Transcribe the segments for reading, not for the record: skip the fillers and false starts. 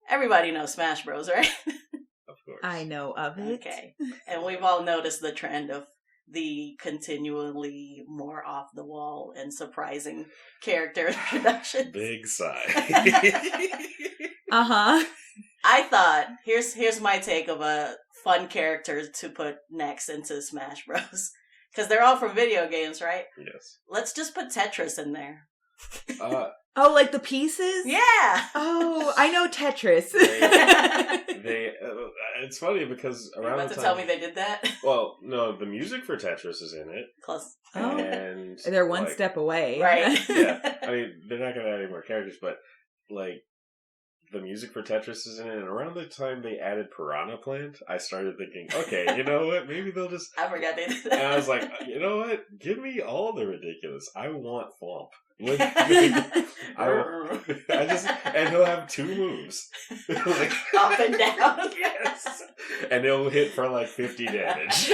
Everybody knows Smash Bros, right? Of course. I know of it. Okay. And we've all noticed the trend of the continually more off the wall and surprising character introductions. Big sigh. Uh-huh. I thought, here's my take of a fun character to put next into Smash Bros. Because they're all from video games, right? Yes. Let's just put Tetris in there. Oh, like the pieces? Yeah. Oh, I know Tetris. It's funny because You're around about the to time... tell me they did that? Well, no, the music for Tetris is in it. Close. Oh. And They're one step away. Right. Yeah. I mean, they're not going to add any more characters, but, like, the music for Tetris is in it. And around the time they added Piranha Plant, I started thinking, okay, you know what? Maybe they'll just... I forgot they did that. And I was like, you know what? Give me all the ridiculous. I want Thwomp. Like, and he'll have 2 moves. Like, up and down. Yes. And he'll hit for like 50 damage.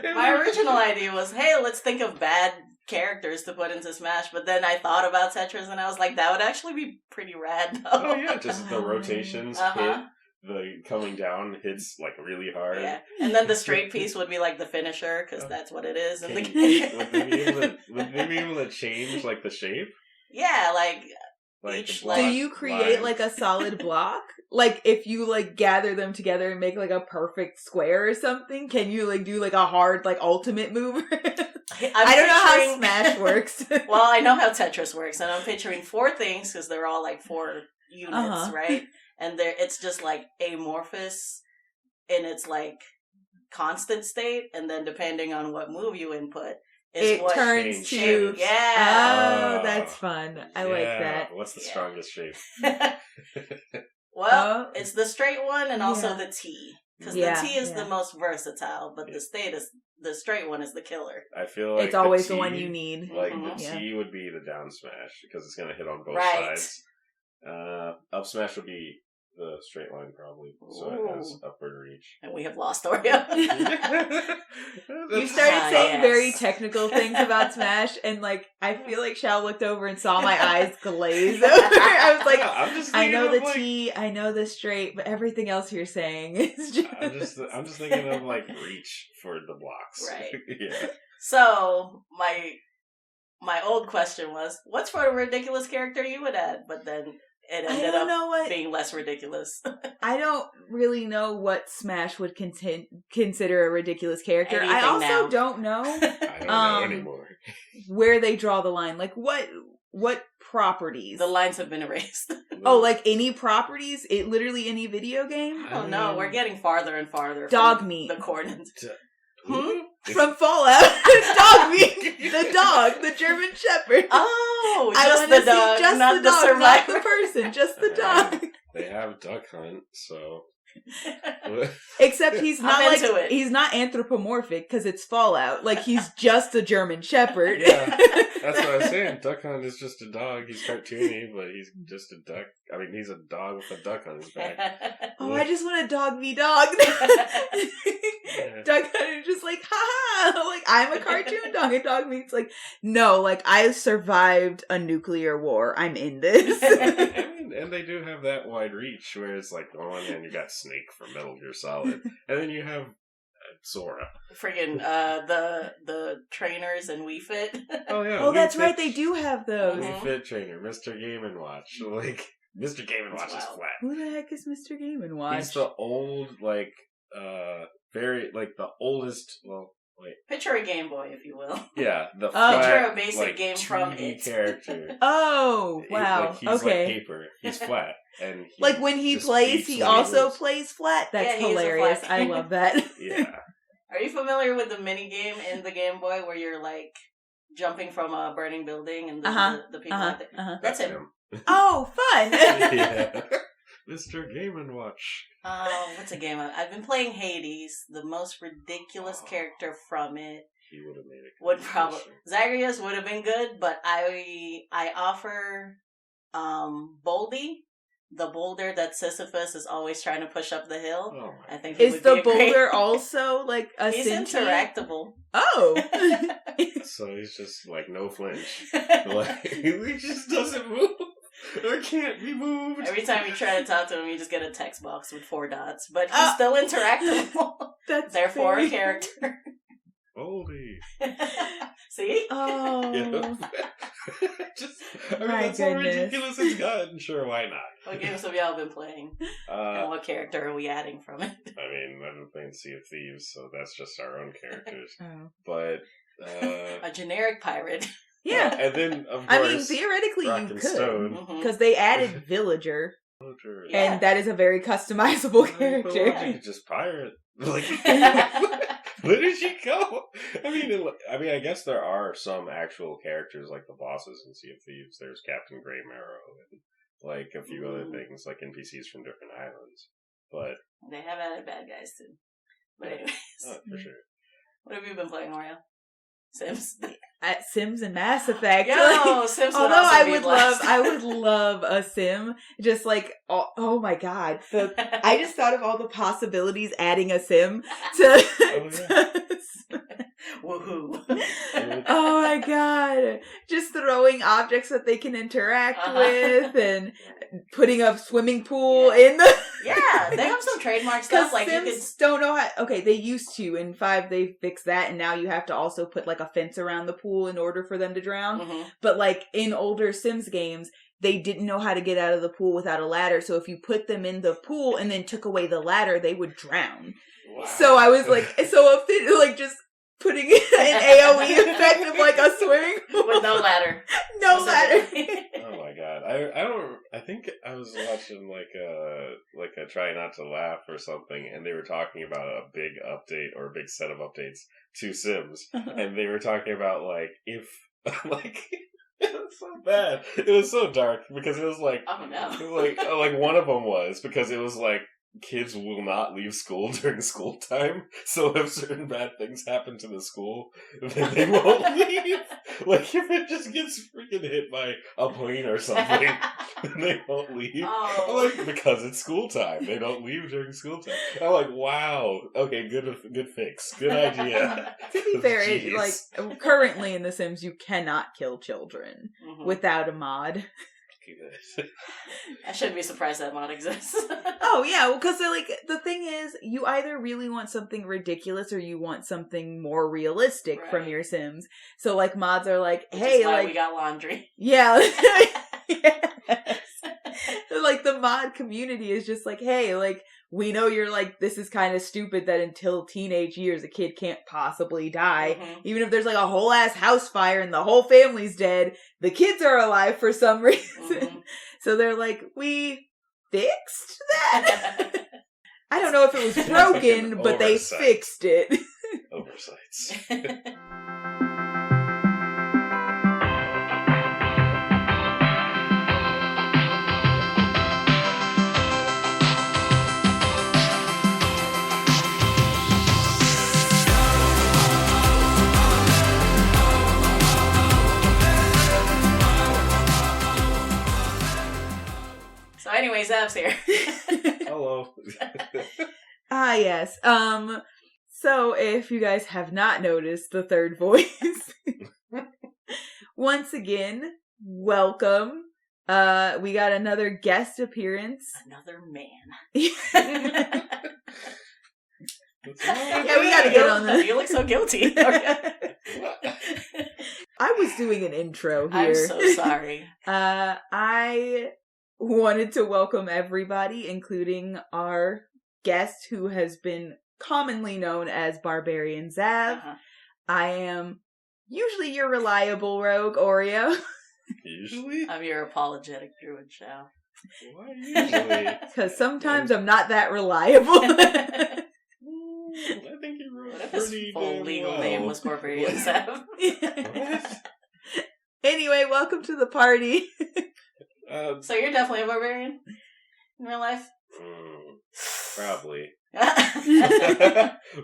My original idea was, hey, let's think of bad characters to put into Smash, but then I thought about Tetris and I was like, that would actually be pretty rad, though. Oh yeah, just the rotations hit. The coming down hits like really hard. Yeah, and then the straight piece would be like the finisher because that's what it is. Would they be able to change like the shape? Yeah, like each do you create like a solid block? Like if you like gather them together and make like a perfect square or something, can you like do like a hard like ultimate move? I don't know how Smash works. Well, I know how Tetris works, and I'm picturing 4 things because they're all like 4 units, right? And it's just like amorphous in its like constant state, and then depending on what move you input, it turns to yeah. Oh, that's fun. I like that. What's the strongest shape? Well, it's the straight one and also the T, because the T is the most versatile, but the straight one is the killer. I feel like it's always the one you need. Like the T would be the down smash because it's going to hit on both sides. Up smash would be the straight line probably, so it has upward reach. And we have lost Oreo. You started saying very technical things about Smash, and like I feel like Shao looked over and saw my eyes glaze over. I was like, I know the T, I know the straight, but everything else you're saying is just... I'm just thinking of like reach for the blocks. Right. Yeah. So my old question was, what's for a ridiculous character you would add? But then it ended up being less ridiculous. I don't really know what Smash would consider a ridiculous character. Anything I also now. Don't know. I don't know anymore. Where they draw the line. Like, what properties? The lines have been erased. Oh, like any properties? Literally any video game? Oh no, we're getting farther and farther dog from meat. The coordinates. From Fallout. Dog meat. The dog. The German Shepherd. Oh, just the dog, just not the survivor. Not the person, just the dog. They have Duck Hunt, so... Except he's not he's not anthropomorphic because it's Fallout. Like he's just a German Shepherd. Yeah, that's what I was saying. Duck Hunt is just a dog. He's cartoony, but he's just a duck. I mean, he's a dog with a duck on his back. Oh, I just want a dog v dog. Duck Hunt is just like, haha, like I'm a cartoon dog. And Dog Meat's like, no, like I survived a nuclear war. I'm in this. And they do have that wide reach where it's like, on one hand you got Snake from Metal Gear Solid, and then you have Sora. Friggin' the trainers and Wii Fit. Oh yeah. Oh, that's right. They do have those. Wii Fit trainer, Mr. Game & Watch. Like Mr. Game & Watch is flat. Who the heck is Mr. Game & Watch? He's the old, like, very like the oldest. Well, wait. Picture a Game Boy, if you will. Yeah, the flat, picture a basic like, game from it. Character. Oh wow! He's okay. like paper. He's flat, and like when he plays, he also plays flat. That's hilarious. I love that. Yeah. Are you familiar with the mini game in the Game Boy where you're like jumping from a burning building and the people out there? That's him. Oh, fun! Yeah. Mr. Game & Watch. What's a game? I've been playing Hades. The most ridiculous character from it. He would have made it. Would probably Zagreus would have been good, but I offer Boldy, the boulder that Sisyphus is always trying to push up the hill. Oh I think is the boulder also like a He's interactable. Oh. So he's just like no flinch. Like he just doesn't move. Or can't be moved. Every time you try to talk to him, you just get a text box with 4 dots. But he's still interactable. Therefore, a character. Holy. See? Oh. Yeah. My that's how goodness. ridiculous it's gotten. Sure, why not? What games have y'all been playing? And what character are we adding from it? I mean, I've been playing Sea of Thieves, so that's just our own characters. Oh. But a generic pirate. Yeah. And then, of course, I mean, theoretically Rock you and could. Stone. Because they added Villager. Yeah. And that is a very customizable character. You could just pirate. Like, where did she go? I mean, I guess there are some actual characters like the bosses in Sea of Thieves. There's Captain Grey Marrow and like a few other things, like NPCs from different islands. But they have added bad guys too. But anyways, for sure. What have you been playing, Mario? Sims. At Sims and Mass Effect. Yo, Sims. Although I would love a Sim. Just like, oh my god, I just thought of all the possibilities adding a Sim to. Woohoo! Oh my god! Just throwing objects that they can interact with, and putting a swimming pool in the. Yeah, they have some trademark stuff. Like Sims don't know how. Okay, they used to in 5. They fixed that, and now you have to also put like a fence around the pool in order for them to drown. Mm-hmm. But like in older Sims games, they didn't know how to get out of the pool without a ladder. So if you put them in the pool and then took away the ladder, they would drown. Wow. So I was like, just putting an AoE effect of like a swimming pool with no ladder. No ladder. Oh my god! I think I was watching like a Try Not to Laugh or something, and they were talking about a big update or a big set of updates to Sims, and they were talking about like if like. It was so bad. It was so dark because it was like, oh no, like one of them was because it was like kids will not leave school during school time. So if certain bad things happen to the school, then they won't leave. Like if it just gets freaking hit by a plane or something, then they won't leave. Oh. Like because it's school time, they don't leave during school time. I'm like, wow, okay, good fix, good idea. To be fair, like currently in The Sims, you cannot kill children without a mod. I shouldn't be surprised that mod exists. Oh yeah, because like the thing is, you either really want something ridiculous or you want something more realistic from your Sims. So like mods are like, hey, like we got laundry. Yeah, yes. Like the mod community is just like, hey, like we know you're like this is kind of stupid that until teenage years a kid can't possibly die, even if there's like a whole ass house fire and the whole family's dead. The kids are alive for some reason. So they're like, we fixed that? I don't know if it was broken, but they fixed it. Oversights. So anyway, Xav's here. Hello. Yes. So if you guys have not noticed the third voice, once again, welcome. We got another guest appearance. Another man. Yeah, we gotta get on this. You look so guilty. I was doing an intro here. I'm so sorry. I wanted to welcome everybody, including our guest who has been commonly known as Barbarian Xav. I am usually your reliable rogue, Oreo. Usually? I'm your apologetic druid, Shao. Why usually? Because sometimes I'm not that reliable. I think you wrote What if pretty his full legal well. name was Barbarian Xav? What? Anyway, welcome to the party. So you're definitely a barbarian in real life? Probably.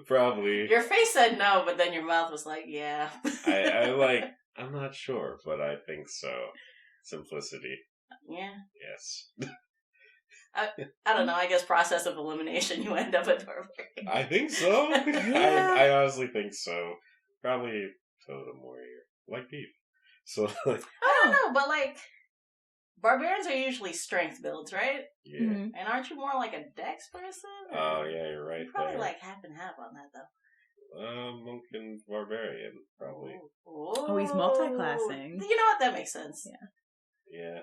Probably. Your face said no, but then your mouth was like, yeah. I'm not sure, but I think so. Simplicity. Yeah. Yes. I don't know, I guess process of elimination, you end up at barbarian. I think so. Yeah. I honestly think so. Probably totem warrior. Like beef. So, I don't know, but like, Barbarians are usually strength builds, right? Yeah. Mm-hmm. And aren't you more like a dex person? Oh, yeah, you're right. You're probably there. like half and half on that, though. Monk and Barbarian, probably. Oh, he's multi-classing. You know what? That makes sense. Yeah.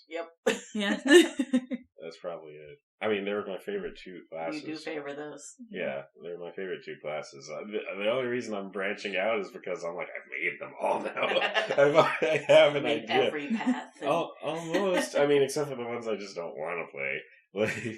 Yep. Yeah. That's probably it. I mean, they were my favorite 2 classes. You do favor those. Yeah, they're my favorite 2 classes. The only reason I'm branching out is because I'm like, I've made them all now. I have an made idea. Every path. Almost. I mean, except for the ones I just don't want to play. Like,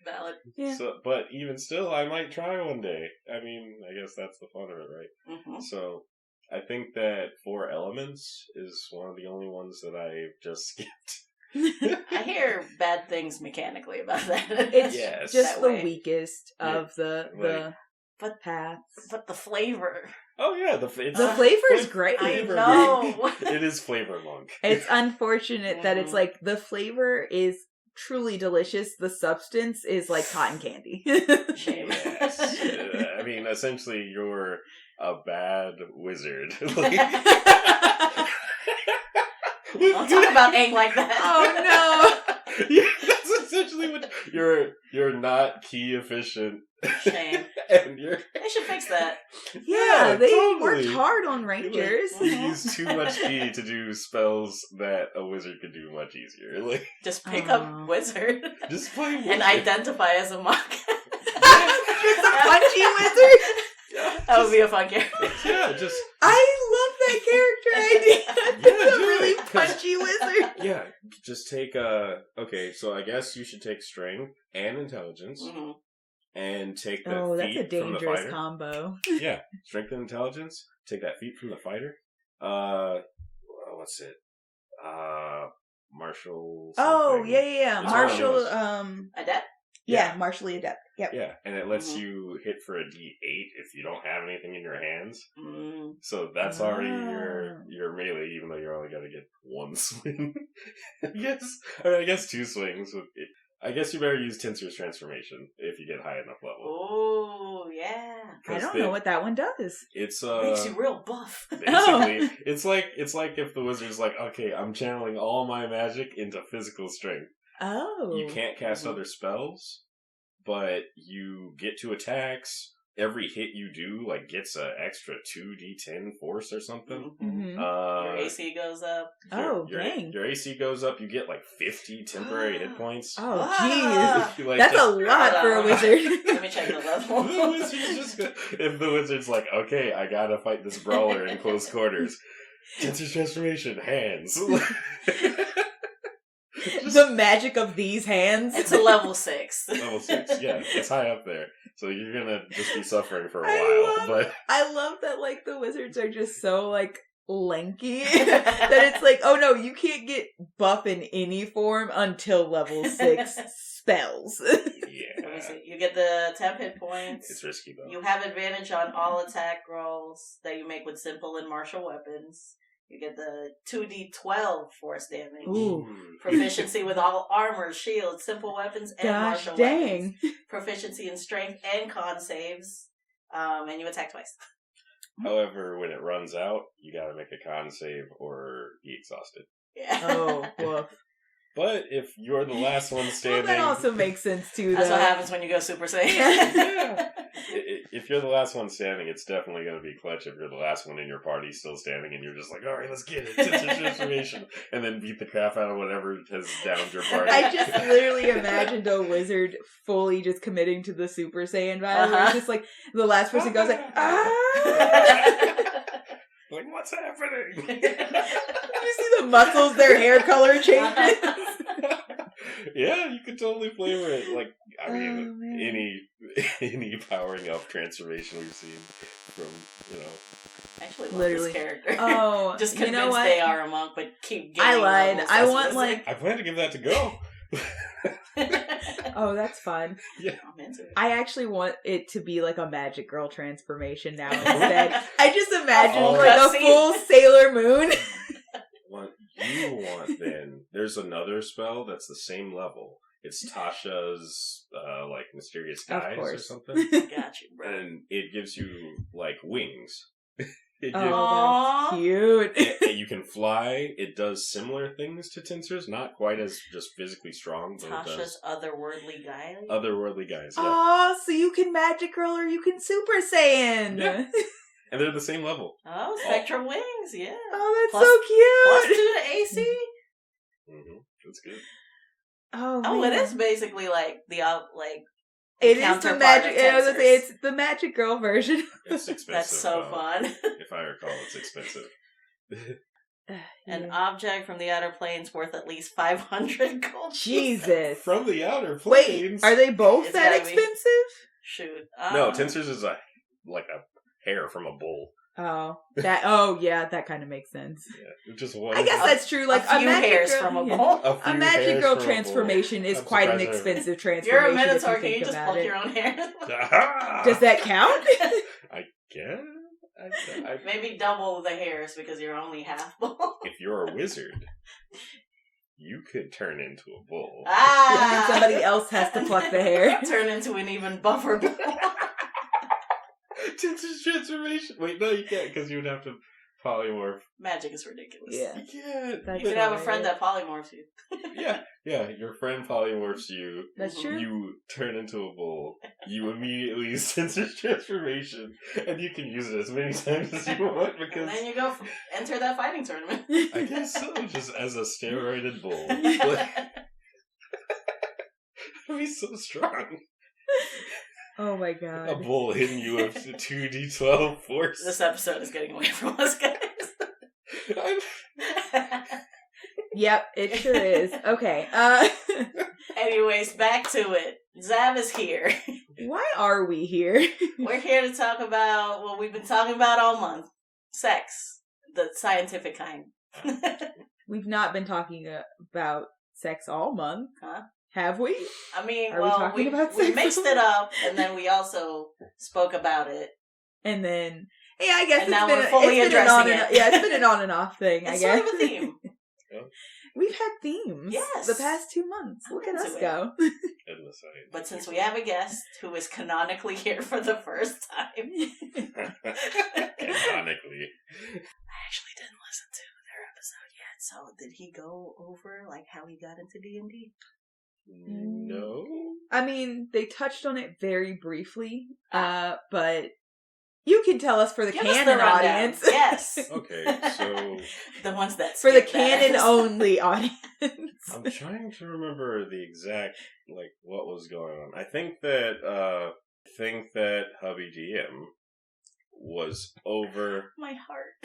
valid. Yeah. So, but even still, I might try one day. I mean, I guess that's the fun of it, right? Mm-hmm. So, I think that 4 Elements is one of the only ones that I just skipped. I hear bad things mechanically about that. It's just the weakest of the paths. But the flavor. Oh yeah, the flavor is great. I know. It is flavor monk. It's unfortunate that it's like the flavor is truly delicious. The substance is like cotton candy. Shame. Yes. I mean, essentially, you're a bad wizard. Don't talk about Aang like that. Oh no! Yeah, that's essentially what you're not key efficient. Shame. And you're. They should fix that. Yeah, they totally worked hard on Rangers. You use too much key to do spells that a wizard could do much easier. Like, just pick up wizard. Just play wizard. And identify as a monk. Just a punchy wizard. That would be a fun character. Yeah, just. I love that character idea. It's a really punchy wizard. Yeah, just take okay, so I guess you should take strength and intelligence, and take the that's feat a dangerous from the fighter. combo. Yeah, strength and intelligence. Take that feat from the fighter. What's it? Martial. Oh something. yeah. It's Martial. Adept. Yeah, martially adept. Yep. Yeah, and it lets you hit for a D8 if you don't have anything in your hands. So that's already your melee, even though you're only going to get 1 swing. I guess 2 swings. I guess you better use Tinser's transformation if you get high enough level. Oh yeah. I don't know what that one does. It's makes you real buff. Basically, it's like if the wizard's like, okay, I'm channeling all my magic into physical strength. Oh. You can't cast other spells, but you get 2 attacks. Every hit you do, like, gets an extra 2d10 force or something. Your AC goes up. Dang. Your AC goes up. You get, like, 50 temporary hit points. Oh, jeez. Like, that's a lot for a wizard. Let me check the level. If the wizard's like, okay, I gotta fight this brawler in close quarters. Tinser's transformation, hands. The magic of these hands. It's a level 6. Level 6, yeah. It's high up there. So you're gonna just be suffering for a while. I love that, like, the wizards are just so, like, lanky that it's like, oh no, you can't get buff in any form until level 6 spells. Yeah. Let me see. You get the 10 hit points. It's risky, though. You have advantage on all attack rolls that you make with simple and martial weapons. You get the 2d12 force damage. Ooh. Proficiency with all armor, shields, simple weapons, and martial weapons. Proficiency in strength and con saves. And you attack twice. However, when it runs out, you gotta make a con save or be exhausted. Yeah. Oh, woof. But if you're the last one standing... Well, that also makes sense, too, That's though. what happens when you go Super Saiyan. Yeah. If you're the last one standing, it's definitely going to be clutch if you're the last one in your party still standing and you're just like, alright, let's get it. Tinser's transformation. And then beat the crap out of whatever has downed your party. I just literally imagined a wizard fully just committing to the Super Saiyan vibe. Where it's just like, the last person goes like, Like, what's happening? You see the muscles, their hair color changes. Yeah, you could totally flavor it. Like, I mean, any powering up transformation we've seen from, I actually love literally this character. Oh, just convinced you know what? they are a monk, but keep getting I lied. levels. I want like. I plan to give that to Go. Oh, that's fun. Yeah. I'm into it. I actually want it to be like a magic girl transformation now instead. I just imagine like a full Sailor Moon. What you want then? There's another spell that's the same level. It's Tasha's like mysterious guise or something. Got you, bro. And it gives you like wings. Oh, that's cute. You can fly. It does similar things to Tinser's, not quite as just physically strong. But Tasha's otherworldly guys. Otherworldly guys. Yeah. Oh, so you can Magic Girl or you can Super Saiyan. Yeah. And they're the same level. Oh, Spectrum Wings, yeah. Oh, that's so cute. Plus 2 to AC. Mm-hmm. That's good. Oh, it is basically like the it is the magic. It's the Magic Girl version. It's expensive. That's so fun. If I recall, it's expensive. An object from the outer planes worth at least 500 gold. Jesus. From the outer planes. Wait, are they both that expensive? Shoot. No, Tinser's is like a hair from a bull. Oh, that kind of makes sense. Yeah, just one. I guess that's true. Like a few hairs from a bull. A Magic Girl transformation is quite an expensive transformation. You're a Minotaur. Can you just pluck your own hair? Does that count? I guess. Maybe double the hairs because you're only half bull. If you're a wizard, you could turn into a bull. Somebody else has to pluck the hair. Turn into an even buffer bull. Tinser's transformation. Wait, no, you can't because you would have to polymorph. Magic is ridiculous. Yeah, you can't. You could have a friend that polymorphs you. Yeah. Your friend polymorphs you. That's true. You turn into a bull. You immediately use Tinser's transformation, and you can use it as many times as you want because. And then you go enter that fighting tournament. I guess so, just as a steroided bull. That'd be so strong. Oh my god. A bull hitting you with 2d12 force. This episode is getting away from us, guys. Yep, it sure is. Okay. Anyways, back to it. Xav is here. Why are we here? We're here to talk about what we've been talking about all month. Sex. The scientific kind. We've not been talking about sex all month. Huh? Have we? I mean, we mixed it up, and then we also spoke about it. And then, yeah, I guess and now we're fully addressing it. It's been an on and off thing, I guess. It's sort of a theme. We've had themes the past 2 months. Look at us go. But since we have a guest who is canonically here for the first time. Canonically. I actually didn't listen to their episode yet, so did he go over like how he got into D&D? No. I mean, they touched on it very briefly, but you can tell us for the canon audience. Yes. Okay, so the ones that for the canon only audience. I'm trying to remember the exact what was going on. I think that hubby DM was over my heart.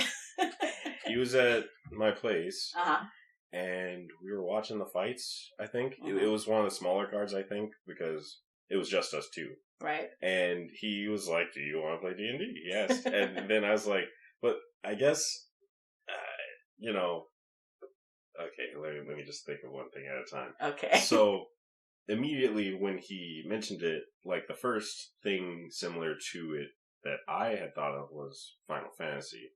He was at my place. Uh-huh. And we were watching the fights, I think. Mm-hmm. It was one of the smaller cards, I think, because it was just us two. Right. And he was like, do you want to play D&D? Yes. And then I was like, but I guess, okay, let me just think of one thing at a time. Okay. So, immediately when he mentioned it, the first thing similar to it that I had thought of was Final Fantasy.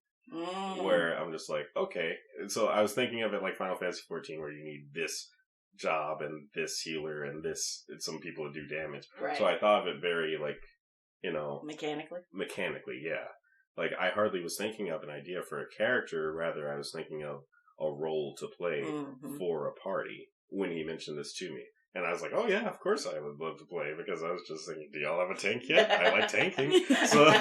Where I'm just like, okay. So I was thinking of it like Final Fantasy 14, where you need this job and this healer and some people to do damage. Right. So I thought of it very mechanically, yeah. I hardly was thinking of an idea for a character. Rather, I was thinking of a role to play for a party when he mentioned this to me. And I was like, oh yeah, of course I would love to play, because I was just thinking, do y'all have a tank yet? I like tanking. So,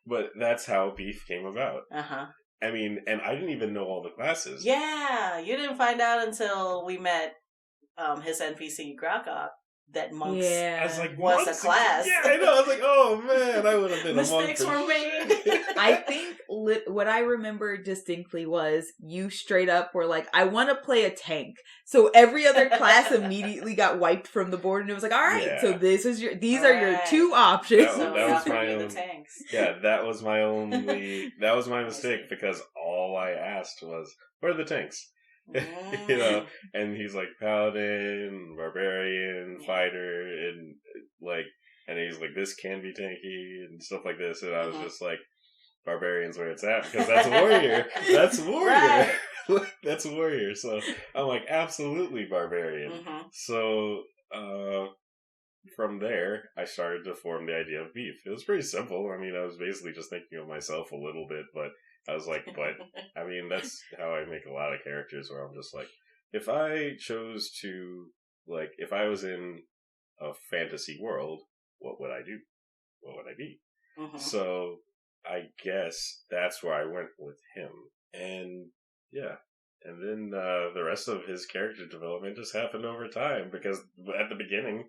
but that's how Beef came about. Uh-huh. I mean, and I didn't even know all the classes. Yeah, you didn't find out until we met his NPC, Grokop, that monks was a class. Yeah, I know. I was like, oh man, I would have been a monk. Mistakes were made. I think what I remember distinctly was you straight up were like, I want to play a tank. So every other class immediately got wiped from the board, and it was like, all right, so these are your two options. That was my own. Yeah, that was my only. That was my mistake, because all I asked was, "Where are the tanks?" And he's like paladin, barbarian, fighter, and he's like, this can be tanky and stuff like this, and I was just like, barbarian's where it's at, because that's warrior. That's warrior. Right. That's warrior. So I'm like, absolutely barbarian. So from there, I started to form the idea of beef. It was pretty simple. I mean, I was basically just thinking of myself a little bit, but I was like, I mean, that's how I make a lot of characters where I'm just like, if I chose to, like, if I was in a fantasy world, what would I do? What would I be? Mm-hmm. So I guess that's where I went with him. And yeah. And then the rest of his character development just happened over time because at the beginning,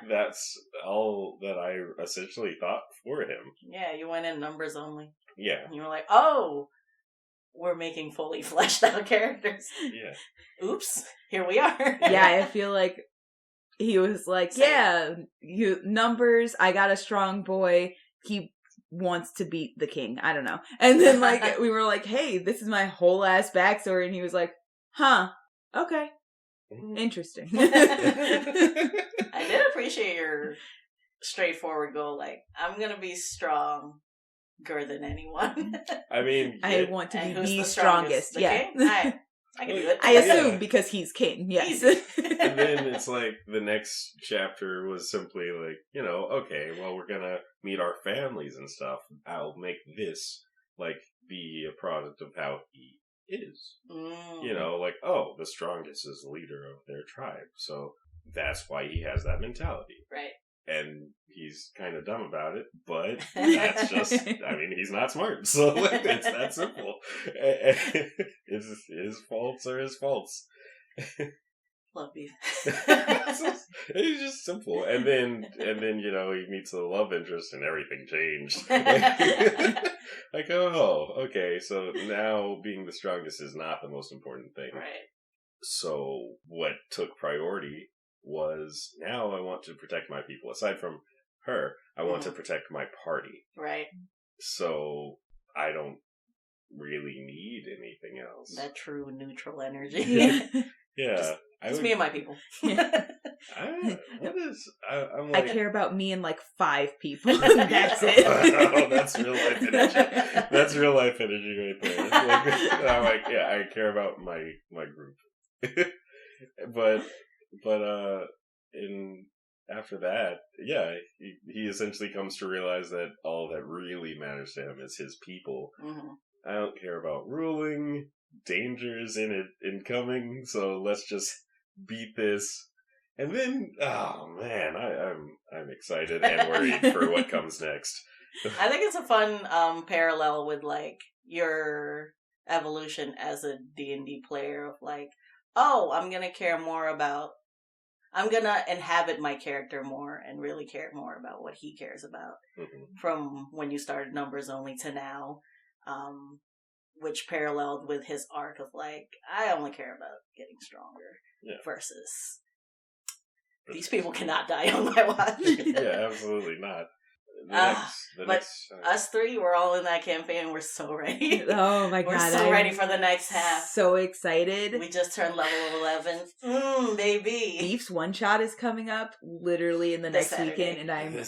that's all that I essentially thought for him. Yeah, you went in numbers only. Yeah. And you were like, oh, we're making fully fleshed out characters. Yeah. Oops, here we are. Yeah, I feel like he was like, you numbers, I got a strong boy. He wants to beat the king. I don't know. And then like we were like, hey, this is my whole ass backstory, and he was like, huh, okay. Interesting. I did appreciate your straightforward goal, like, I'm gonna be stronger than anyone. I mean, I want to be the strongest. Yeah. I can do it. I assume because he's king, yes. And then it's like the next chapter was simply like, you know, okay, well, we're gonna meet our families and stuff. I'll make this like be a product of how he is. You know, like, oh, the strongest is the leader of their tribe, so that's why he has that mentality. Right. And he's kind of dumb about it, but that's just, I mean, he's not smart, so it's that simple. His faults are his faults. Love you. It's just simple. And then, you know, he meets the love interest and everything changed. Like, oh, okay, so now being the strongest is not the most important thing. Right. So what took priority was, now I want to protect my people. Aside from her, I want to protect my party. Right. So I don't really need anything else. That true neutral energy. Yeah. It's me and my people. I'm like, I care about me and like 5 people. That's it. Oh, that's real life energy. That's real life energy right there. I'm like, yeah, I care about my group. But after that, yeah, he essentially comes to realize that all that really matters to him is his people. Mm-hmm. I don't care about ruling. Dangers in it incoming, so let's just beat this. And then, oh man, I'm excited and worried for what comes next. I think it's a fun parallel with like your evolution as a D&D player of like, oh, I'm gonna inhabit my character more and really care more about what he cares about. Mm-hmm. From when you started numbers only to now, which paralleled with his arc of like, I only care about getting stronger versus these people cannot die on my watch. Yeah, absolutely not. Us 3, we're all in that campaign. We're so ready. Oh my god, we're so ready for the next half. So excited. We just turned level 11. Baby. Beef's one shot is coming up literally in the next weekend, and I'm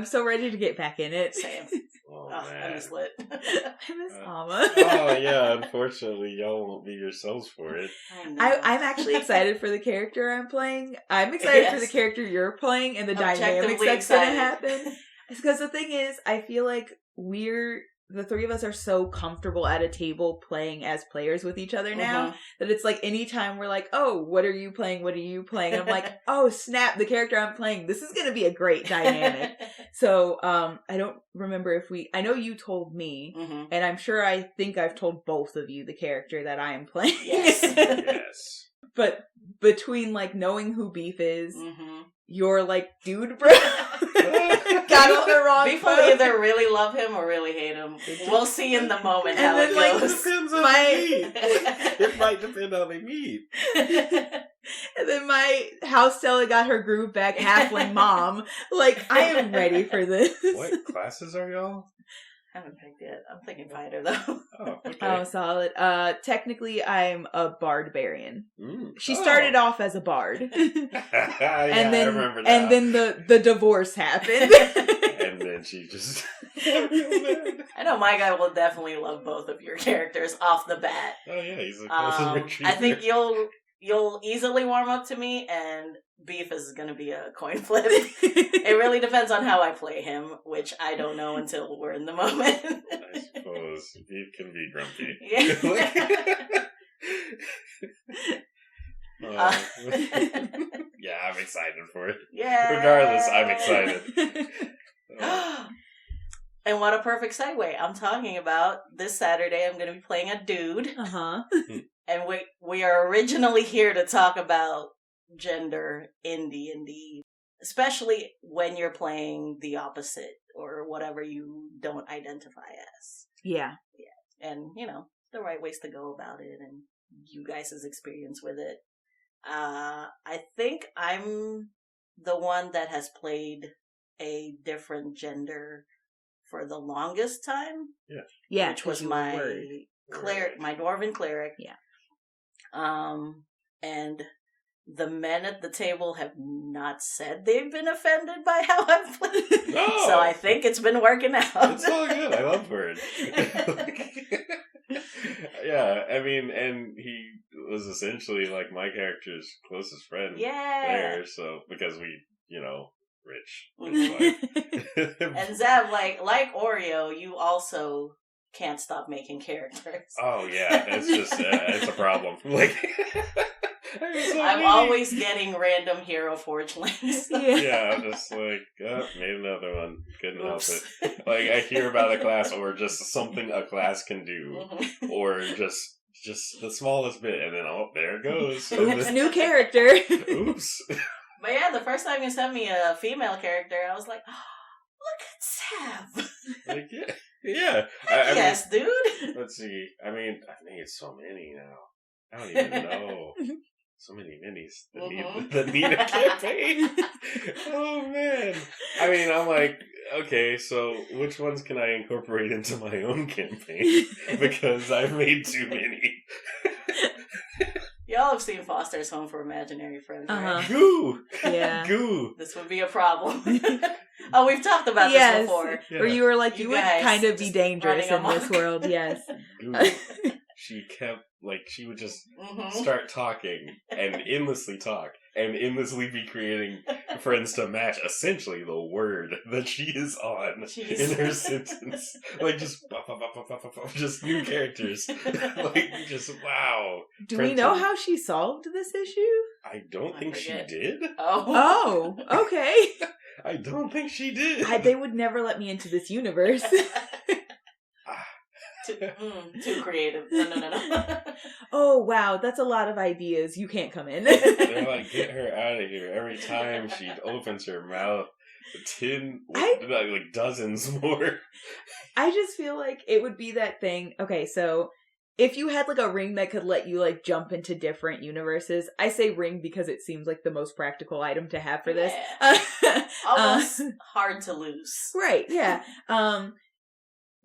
so ready to get back in it. Same. Oh, man. I miss lit. I miss Alma. Oh yeah, unfortunately y'all won't be yourselves for it. I'm actually excited for the character I'm playing. I'm excited for the character you're playing and the dynamics that's going to happen. Because the thing is, I feel like the 3 of us are so comfortable at a table playing as players with each other now that it's like anytime we're like, oh, what are you playing? What are you playing? I'm like, oh, snap, the character I'm playing. This is going to be a great dynamic. So I don't remember I know you told me, and I'm sure I think I've told both of you the character that I am playing. Yes. Yes. But between like knowing who Beef is, you're like, dude, bro. Got on the wrong People either really love him or really hate him. We'll see in the moment how it goes. It depends on it might depend on how they meet. And then my house Stella got her groove back, halfling mom. Like, I am ready for this. What classes are y'all? I haven't picked yet. I'm thinking fighter though. Oh, okay. Oh, solid. Technically, I'm a barbarian. She Oh. started off as a bard, and then, I remember that. And then the divorce happened, and then she just. I know my guy will definitely love both of your characters off the bat. Oh yeah, he's a golden retriever. I think you'll easily warm up to me, and Beef is going to be a coin flip. It really depends on how I play him, which I don't know until we're in the moment. I suppose Beef can be grumpy. Yeah, I'm excited for it. Yeah. Regardless, I'm excited. And what a perfect segue. I'm talking about this Saturday I'm going to be playing a dude. And we are originally here to talk about gender in D&D, especially when you're playing the opposite or whatever you don't identify as. Yeah. And, the right ways to go about it and you guys' experience with it. I think I'm the one that has played a different gender for the longest time. Yeah. Which was my my dwarven cleric. Yeah. And the men at the table have not said they've been offended by how I've played. No. So I think it's been working out. It's all good. I love Bird. Yeah, I mean, and he was essentially like my character's closest friend there, so, because we, rich. And Xav, like Oreo, you also can't stop making characters. Oh, yeah, it's just, it's a problem. I'm always getting random hero forgelings. Yeah, I'm just like, made another one. Couldn't help it. I hear about a class, or just something a class can do, or just the smallest bit, and then, there it goes. Oops, new character. Oops. But yeah, the first time you sent me a female character, I was like, oh, look at Xav. Yeah. Yes, dude. Let's see. I made so many now. I don't even know. So many minis that need a campaign. Oh, man. I mean, I'm like, okay, so which ones can I incorporate into my own campaign? Because I've made too many. Y'all have seen Foster's Home for Imaginary Friends, right? Goo! Yeah. Goo! This would be a problem. Oh, we've talked about this before. Yeah. Or you were like, you would kind of be dangerous in this world, yes. Goo. She kept, she would just start talking and endlessly talk and endlessly be creating friends to match essentially the word that she is on in her sentence. Just new characters. Just, wow. Do we know how she solved this issue? I don't think she did. Oh, okay. I don't think she did. They would never let me into this universe. Too creative. No. Oh, wow. That's a lot of ideas. You can't come in. They're like, get her out of here. Every time she opens her mouth, dozens more. I just feel like it would be that thing. Okay, so if you had a ring that could let you jump into different universes, I say ring because it seems like the most practical item to have for this. Almost hard to lose. Right, yeah.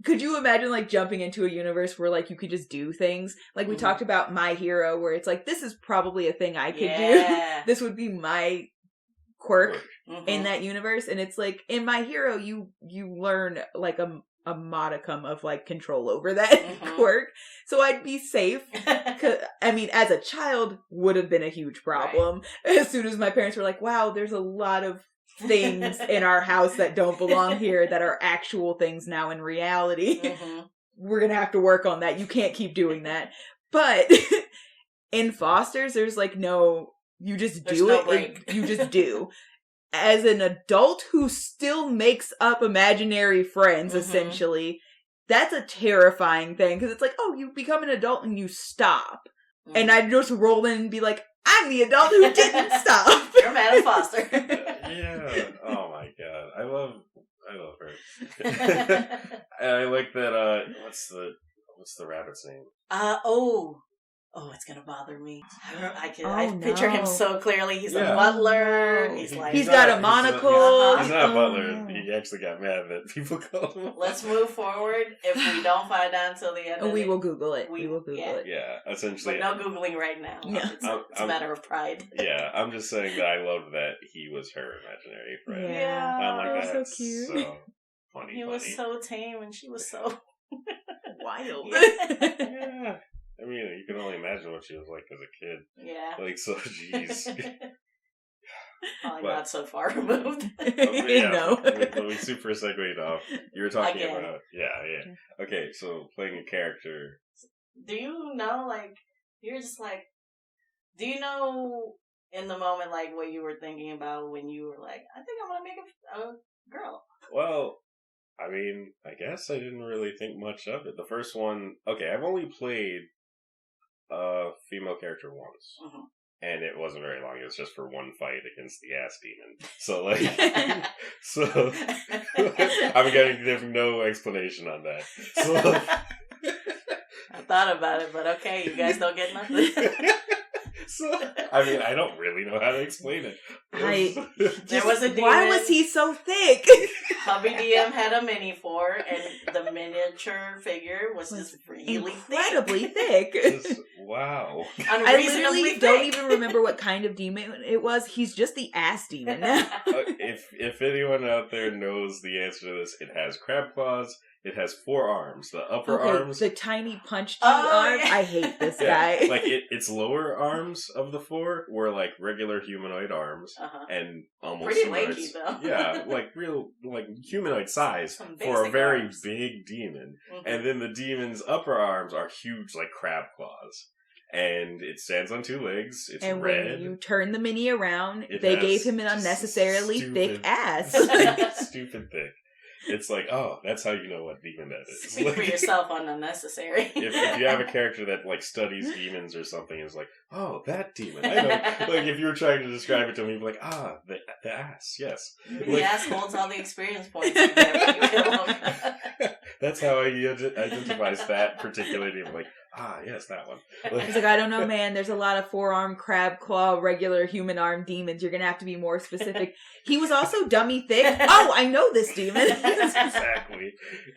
Could you imagine jumping into a universe where you could just do things? We talked about My Hero, where it's this is probably a thing I could do. This would be my quirk in that universe. And it's in My Hero, you learn a modicum of control over that quirk. So I'd be safe. As a child would have been a huge problem. Right. As soon as my parents were like, wow, there's a lot of things in our house that don't belong here that are actual things now in reality. We're gonna have to work on that. You can't keep doing that. But in Foster's, there's no, you just do it. Break. You just do. As an adult who still makes up imaginary friends, essentially, that's a terrifying thing. Because it's oh, you become an adult and you stop. And I'd just roll in and be like, I'm the adult who didn't stop. You're Madam Foster. Yeah. Oh my god. I love her. And I like that, what's the rabbit's name? Oh, it's gonna bother me. I picture him so clearly. He's a butler. No. He's got a monocle. He's not a butler. He actually got mad that people called him. Let's move forward. If we don't find out until the end, we will Google it. We will Google it. Yeah, essentially. But no Googling right now. Yeah. It's a matter of pride. Yeah, I'm just saying that I love that he was her imaginary friend. Yeah, I'm like, that's so cute. So funny. He was so tame, and she was so wild. Yeah. I mean, you can only imagine what she was like as a kid. Yeah. Like, so, jeez. Probably not so far removed. No. We super segued off. You were talking about... Yeah. Okay, so playing a character. Do you know, like, you're just like... Do you know in the moment, like, what you were thinking about when you were like, I think I'm going to make a girl? Well, I mean, I guess I didn't really think much of it. The first one... Okay, I've only played a female character once. Mm-hmm. And it wasn't very long. It was just for one fight against the ass demon. So, like... I'm giving no explanation on that. So... I thought about it, but okay, you guys don't get nothing. So, I mean, I don't really know how to explain it. There was a demon. Why was he so thick? Hubby DM had a mini for, and the miniature figure was just really incredibly thick. Wow. I literally don't even remember what kind of demon it was. He's just the ass demon now. If anyone out there knows the answer to this, it has crab claws. It has 4 arms. The upper arms... The tiny punch arms. Yeah. I hate this guy. Like, its lower arms of the 4 were, like, regular humanoid arms. And almost... Pretty lanky, though. Yeah, like, real, like, humanoid size for a very big demon. Mm-hmm. And then the demon's upper arms are huge, like, crab claws. And it stands on 2 legs. It's and red. When you turn the mini around, they gave him an unnecessarily thick ass. Stupid thick. It's like, oh, that's how you know what demon that is. Speak for yourself on unnecessary. If you have a character that, like, studies demons or something, it's like, oh, that demon. I know. Like, if you were trying to describe it to me, you'd be like, the ass, yes. The ass holds all the experience points. That's how he identifies that particular demon. Like, yes, that one. He's like, I don't know, man. There's a lot of 4-arm, crab claw, regular human arm demons. You're going to have to be more specific. He was also dummy thick. Oh, I know this demon.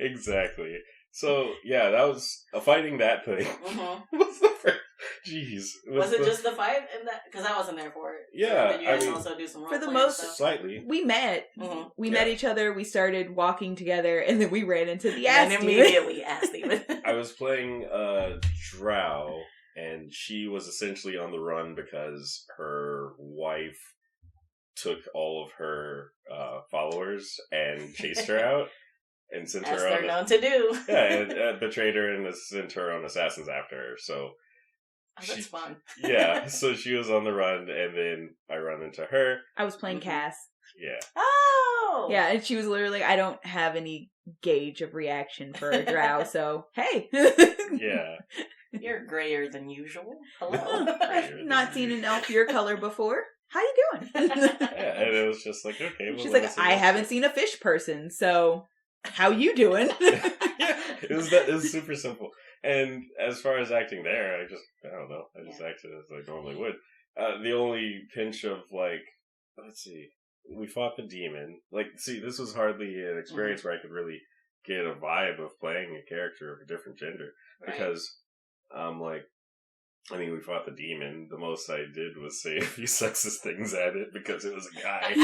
Exactly. So, yeah, that was fighting that thing. Mm-hmm. Was the first... Jeez. Was it just the fight? Because I wasn't there for it. Yeah. Did you guys also do some role for the most stuff? Slightly. We met. Mm-hmm. We met each other. We started walking together, and then we ran into the ass demon. And immediately ass demon. I was playing Drow, and she was essentially on the run because her wife took all of her followers and chased her out. And sent as her they're known to do. Yeah, and betrayed her and sent her on assassins after her. So that's fun. Yeah, so she was on the run, and then I run into her. I was playing Cass. Yeah. Oh! Yeah, and she was literally, I don't have any gauge of reaction for a drow, so hey. Yeah. You're grayer than usual. Hello. Not seen an elf your color before. How you doing? Yeah, and it was just like, okay. She's like, I haven't seen a fish person, so... How you doing? Yeah, it was super simple. And as far as acting there, I don't know. I just acted as I normally would. The only pinch of, like, let's see, we fought the demon. Like, see, this was hardly an experience where I could really get a vibe of playing a character of a different gender. Right. Because, we fought the demon. The most I did was say a few sexist things at it because it was a guy.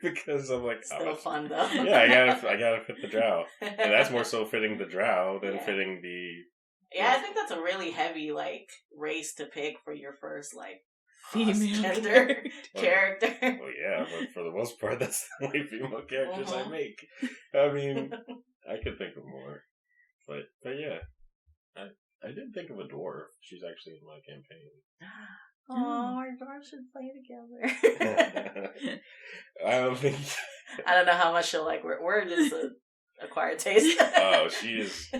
Because I'm like, still fun though. Yeah, I gotta fit the drow, and that's more so fitting the drow than fitting the. Yeah, I think that's a really heavy race to pick for your first female gender character. Well, yeah, but for the most part, that's the only female characters I make. I mean, I could think of more, but yeah. I did think of a dwarf. She's actually in my campaign. Oh, our dwarves should play together. I don't think... I don't know how much she'll like. We're just an acquired taste. Oh, she is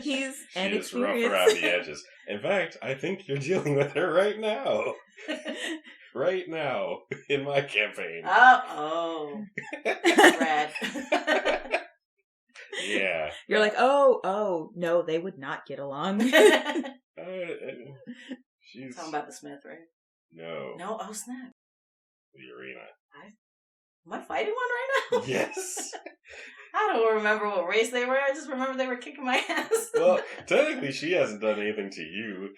rough around the edges. In fact, I think you're dealing with her right now. Right now, in my campaign. Oh. Rad. Yeah. You're like, oh, no, they would not get along. She's talking about the Smith, right? No. Oh, snap. The arena. Am I fighting one right now? Yes. I don't remember what race they were. I just remember they were kicking my ass. Well, technically, she hasn't done anything to you.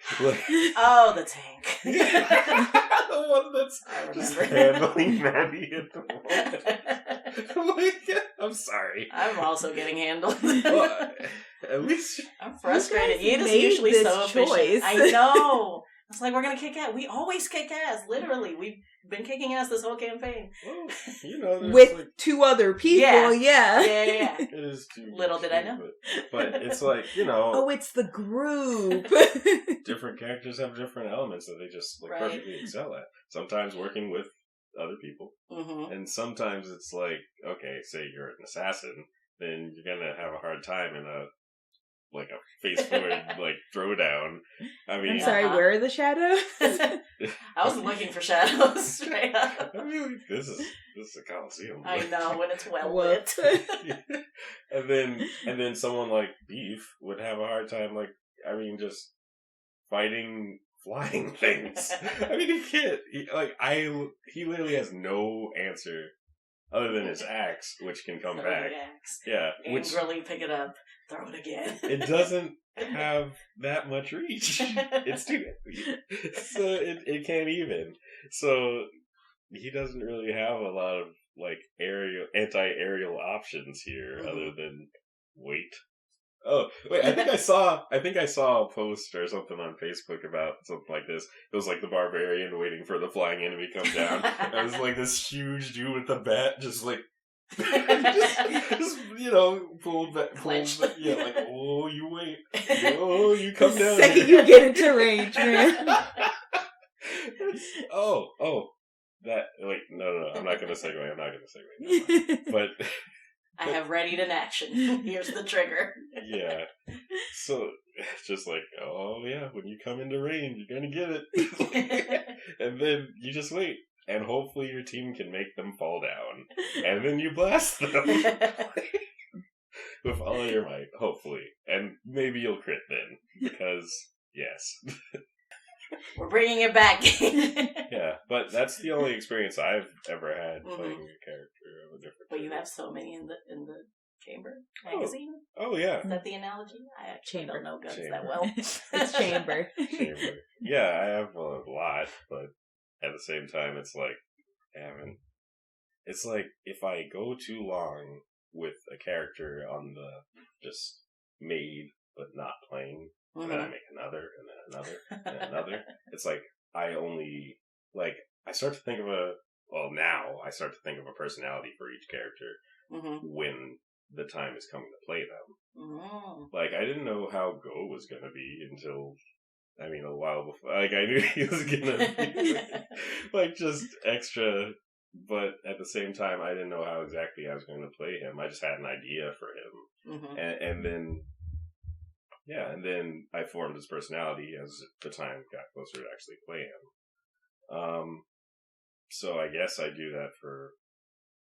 Oh, the tank. The one that's just handling Maddie at the moment. I'm like, I'm sorry. I'm also getting handled. Well, at least I'm frustrated. Yada's usually so efficient. I know. It's like, we're going to kick ass. We always kick ass. Literally. We've been kicking ass this whole campaign. Well, you know, with like, 2 other people, yeah. It is too little did I know. But it's like, you know. Oh, it's the group. Different characters have different elements that they just like, perfectly excel at. Sometimes working with other people. Mm-hmm. And sometimes it's like, okay, say you're an assassin, then you're going to have a hard time in a face forward like throwdown. I mean, I'm sorry, where are the shadows? I was looking for shadows straight up. I mean, this is a Coliseum. I know, when it's well lit. and then someone like Beef would have a hard time, like, I mean, just fighting flying things. I mean, he can't. He literally has no answer other than his axe, which can come back. Yeah, angrily pick it up. Throw it again. It doesn't have that much reach. It's too heavy. So it can't even. So he doesn't really have a lot of like anti-aerial options here other than wait. Oh, wait, I think I saw a post or something on Facebook about something like this. It was like the barbarian waiting for the flying enemy to come down. It was like this huge dude with a bat just like just pulled back, yeah, like, oh, you wait, oh, you come down. The second you get into range, man. That wait, no, I'm not gonna segue. But I have readied an action. Here's the trigger. Yeah, so it's just like, oh yeah, when you come into range, you're gonna get it, and then you just wait. And hopefully your team can make them fall down. And then you blast them. With all your might, hopefully. And maybe you'll crit then. Because, yes. We're bringing it back. Yeah, but that's the only experience I've ever had playing a character of a different But you have so many in the Chamber magazine? Oh yeah. Is that the analogy? I actually don't know guns that well. It's Chamber. Yeah, I have a lot, but at the same time, it's like, it's like if I go too long with a character on the just made but not playing, and then I make another, and then another, and another. It's like I start to think of I start to think of a personality for each character when the time is coming to play them. Like, I didn't know how Go was going to be until, I mean, a while before. Like, I knew he was going to be, like, just extra, but at the same time, I didn't know how exactly I was going to play him. I just had an idea for him. And then I formed his personality as the time got closer to actually play him. So I guess I do that for,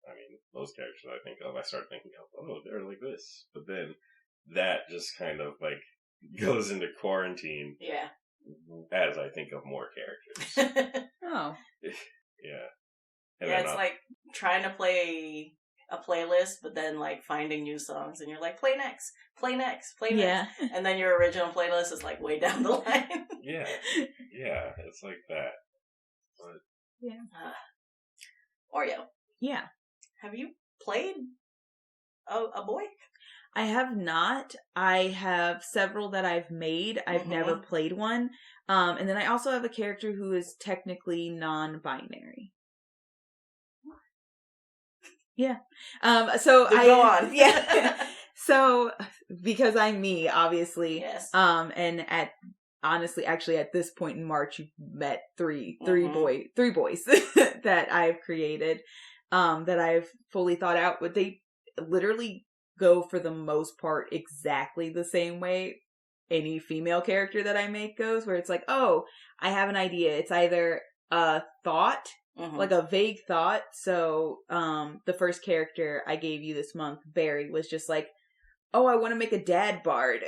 I mean, most characters I think of, I start thinking of, oh, they're like this. But then that just kind of, like, goes into quarantine. Yeah. As I think of more characters. Oh. Yeah. And it's like trying to play a playlist, but then, like, finding new songs, and you're like, play next. Yeah. And then your original playlist is, like, way down the line. Yeah, it's like that. But... Yeah. Oreo. Yeah. Have you played a boy? I have not. I have several that I've made. I've never played one. And then I also have a character who is technically non-binary. Yeah. So go on. Yeah. So because I'm me, obviously. Yes. And actually at this point in March, you've met three boys that I've created, that I've fully thought out. But they literally go for the most part exactly the same way any female character that I make goes, where it's like, oh, I have an idea. It's either a thought, like a vague thought. So the first character I gave you this month, Barry, was just like, oh, I want to make a dad bard.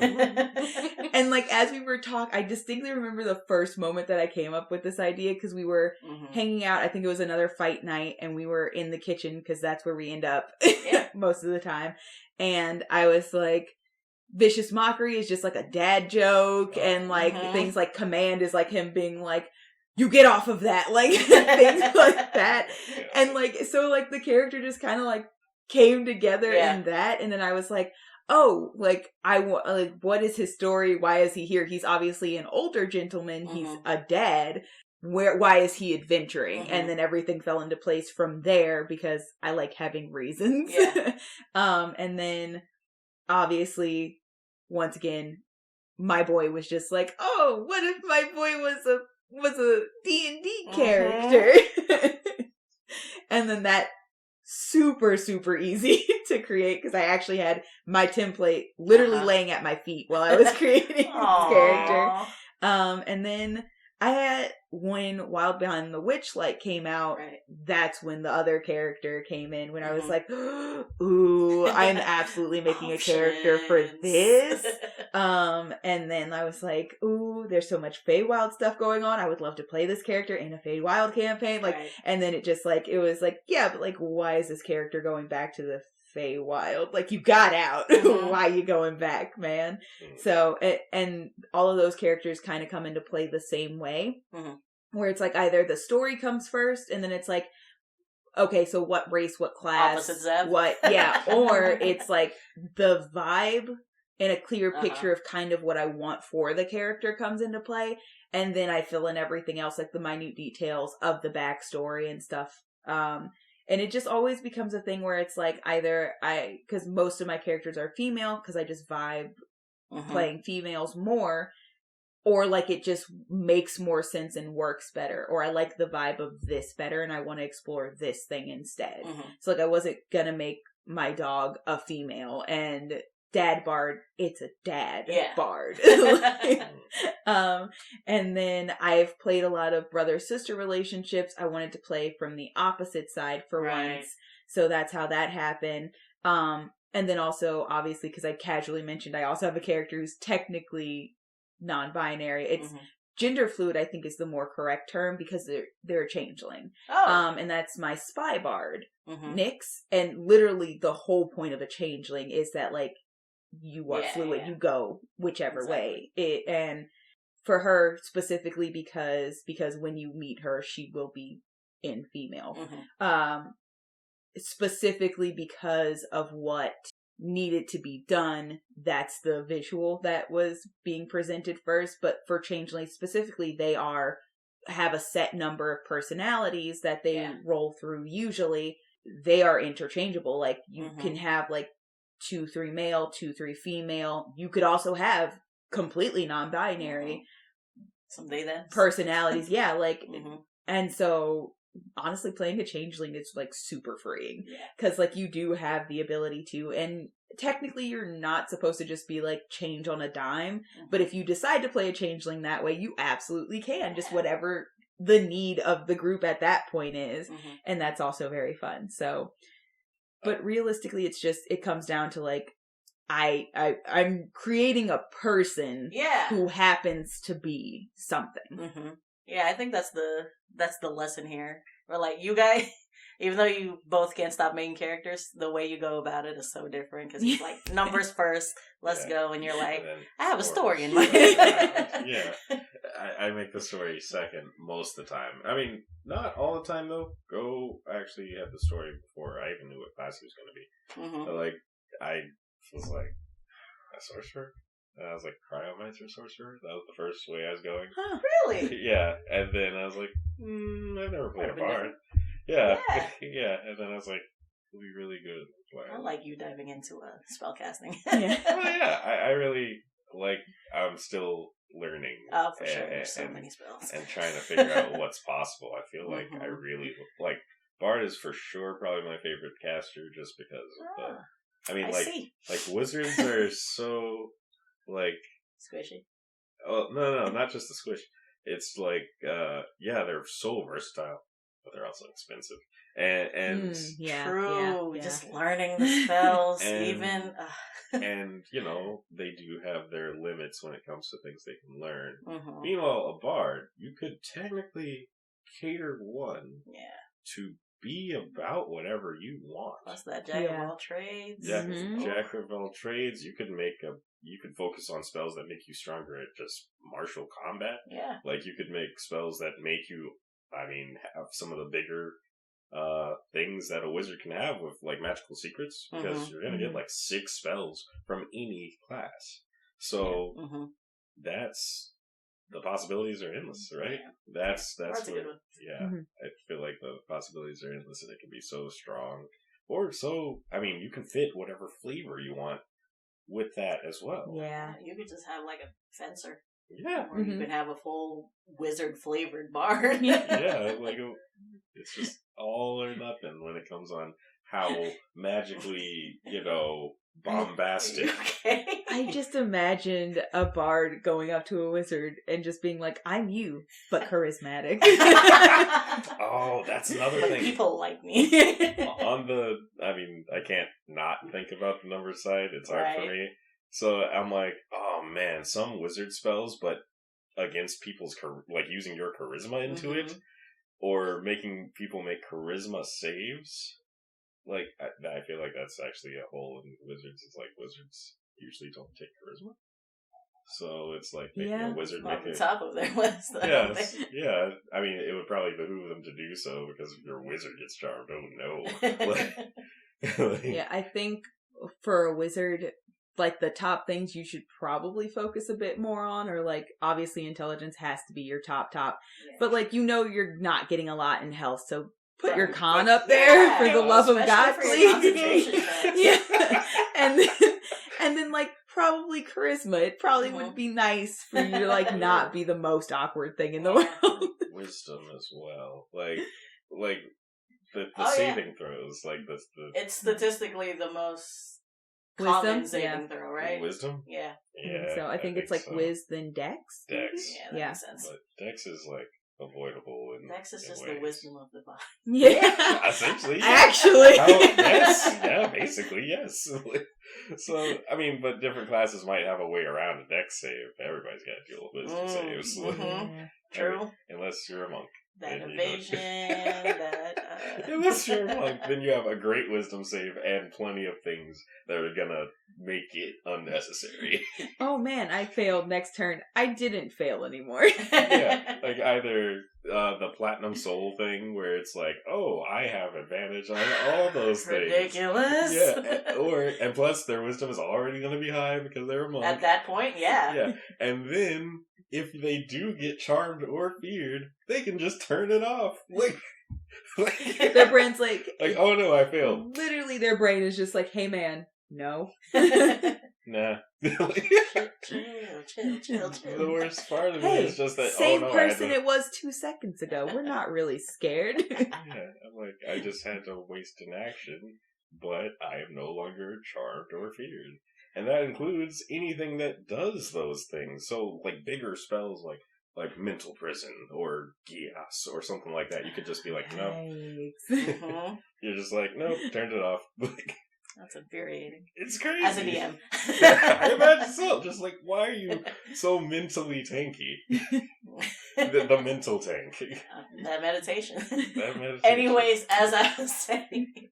And like, as we were talking, I distinctly remember the first moment that I came up with this idea, because we were hanging out. I think it was another fight night, and we were in the kitchen because that's where we end up most of the time. And I was like, vicious mockery is just like a dad joke. And like things like command is like him being like, you get off of that, like, things like that. Yeah. And, like, so, like, the character just kind of, like, came together in that, and then I was like, oh, like, what is his story? Why is he here? He's obviously an older gentleman. He's a dad. Why is he adventuring? And then everything fell into place from there because I like having reasons. Yeah. And then obviously, once again, my boy was just like, oh, what if my boy was a D&D character? And then that super, super easy to create because I actually had my template literally laying at my feet while I was creating this character. And then I had, when Wild Behind the Witchlight came out, that's when the other character came in, when I was like, ooh, I'm absolutely making a character for this. And then I was like, ooh, there's so much Feywild stuff going on. I would love to play this character in a Feywild campaign. Like, and then it just like, it was like, yeah, but like, why is this character going back to the Feywild? Like, you got out. Why you going back, man? So, and all of those characters kind of come into play the same way, where it's like either the story comes first, and then it's like, okay, so what race, what class, what, or it's like the vibe and a clear picture of kind of what I want for the character comes into play, and then I fill in everything else, like the minute details of the backstory and stuff. And it just always becomes a thing where it's like either because most of my characters are female, because I just vibe playing females more, or like it just makes more sense and works better, or I like the vibe of this better and I want to explore this thing instead. So like I wasn't gonna make my dog a female and dad bard, it's a dad bard. And then I've played a lot of brother-sister relationships. I wanted to play from the opposite side for once. So that's how that happened. And then also, obviously, because I casually mentioned, I also have a character who's technically non-binary. It's gender fluid, I think, is the more correct term because they're a changeling. And that's my spy bard, Nyx. And literally the whole point of a changeling is that, like, you are fluid. You go whichever way. And for her specifically because when you meet her, she will be in female. Specifically because of what needed to be done. That's the visual that was being presented first. But for changelings specifically, they have a set number of personalities that they roll through. Usually they are interchangeable. Like you can have like 2-3 male, 2-3 female. You could also have completely non-binary someday then personalities. And so honestly playing a changeling is like super freeing because like you do have the ability to, and technically you're not supposed to just be like change on a dime, but if you decide to play a changeling that way, you absolutely can, just whatever the need of the group at that point is. And that's also very fun. So but realistically, it's just, it comes down to like, I'm creating a person who happens to be something. Yeah, I think that's the lesson here. Where like you guys, even though you both can't stop making characters, the way you go about it is so different because it's like numbers first, let's go, and you're like, I have a story in mind. I make the story second most of the time. I mean, not all the time though. Go actually had the story before I even knew what class he was going to be. But like I was like a sorcerer. And I was like cryomancer sorcerer. That was the first way I was going. Huh, really? Yeah, and then I was like, I've never played a bard. Yeah. And then I was like, it'll be really good. I like you diving into spellcasting. I really like. I'm still learning. Oh, for sure. There's so many spells. And trying to figure out what's possible. I feel like I really like bard is for sure probably my favorite caster just because of the. I mean, like wizards are so like squishy. Oh no, not just the squish. It's like they're so versatile, but they're also expensive. And true. Just learning the spells, even. And you know they do have their limits when it comes to things they can learn. Meanwhile, a bard, you could technically cater one to be about whatever you want. Plus that jack of all trades. Yeah, jack of all trades. You could focus on spells that make you stronger at just martial combat. Yeah. Like, you could make spells that make you, have some of the bigger things that a wizard can have with, like, magical secrets. Because you're going to get, like, 6 spells from any class. So, that's... The possibilities are endless, right? Yeah. That's a good one. Yeah. I feel like the possibilities are endless and it can be so strong. Or so, you can fit whatever flavor you want with that as well. Yeah. You could just have like a fencer. Yeah. Or you could have a full wizard flavored bard. Yeah, like it's just all or nothing when it comes on how magically, bombastic. Okay. I just imagined a bard going up to a wizard and just being like, I'm you, but charismatic. Oh, that's another thing. People like me. I can't not think about the number side. It's hard for me. So I'm like, oh man, some wizard spells, but against people's, using your charisma into it, or making people make charisma saves. Like, I feel like that's actually a hole in wizards. It's like wizards usually don't take charisma. So it's like making a wizard make it... top of their list. Yeah. It would probably behoove them to do so because if your wizard gets charmed, oh no. Yeah, I think for a wizard, like, the top things you should probably focus a bit more on are, like, obviously intelligence has to be your top. Yeah. But, you're not getting a lot in health, so... Put your con up there for the love of God, please. Yeah. And then probably charisma. It probably would be nice for you to not be the most awkward thing in the world. Wisdom as well. Like the saving throws. It's statistically the most common saving throw, right? Wisdom? Yeah. So I think it's so. Wiz then Dex. Dex. Yeah, that makes sense. But Dex is avoidable. Dex is just the wisdom of the body. Yeah. Essentially. Actually. Yes. Yeah, basically, yes. So, but different classes might have a way around a Dex save. Everybody's got to deal with wisdom saves. True. Unless you're a monk. That evasion, Unless you're a monk, then you have a great wisdom save and plenty of things that are gonna make it unnecessary. Oh man, I failed next turn. I didn't fail anymore. Yeah, either the platinum soul thing where it's like, oh, I have advantage on all those things. Ridiculous. Yeah, and plus their wisdom is already gonna be high because they're a monk. At that point, yeah. Yeah, and then if they do get charmed or feared, they can just turn it off. Their brain's oh no, I failed. Literally, their brain is just like, hey man, no. Nah. Chill. The worst part of it is just that, same person it was 2 seconds ago. We're not really scared. Yeah, I'm I just had to waste an action, but I am no longer charmed or feared. And that includes anything that does those things. So, bigger spells like mental prison or Gias or something like that. You could just be like, no. You're just like, nope, turned it off. That's infuriating. It's crazy. As a DM. I imagine so. Just why are you so mentally tanky? the mental tank. That meditation. Anyways, as I was saying,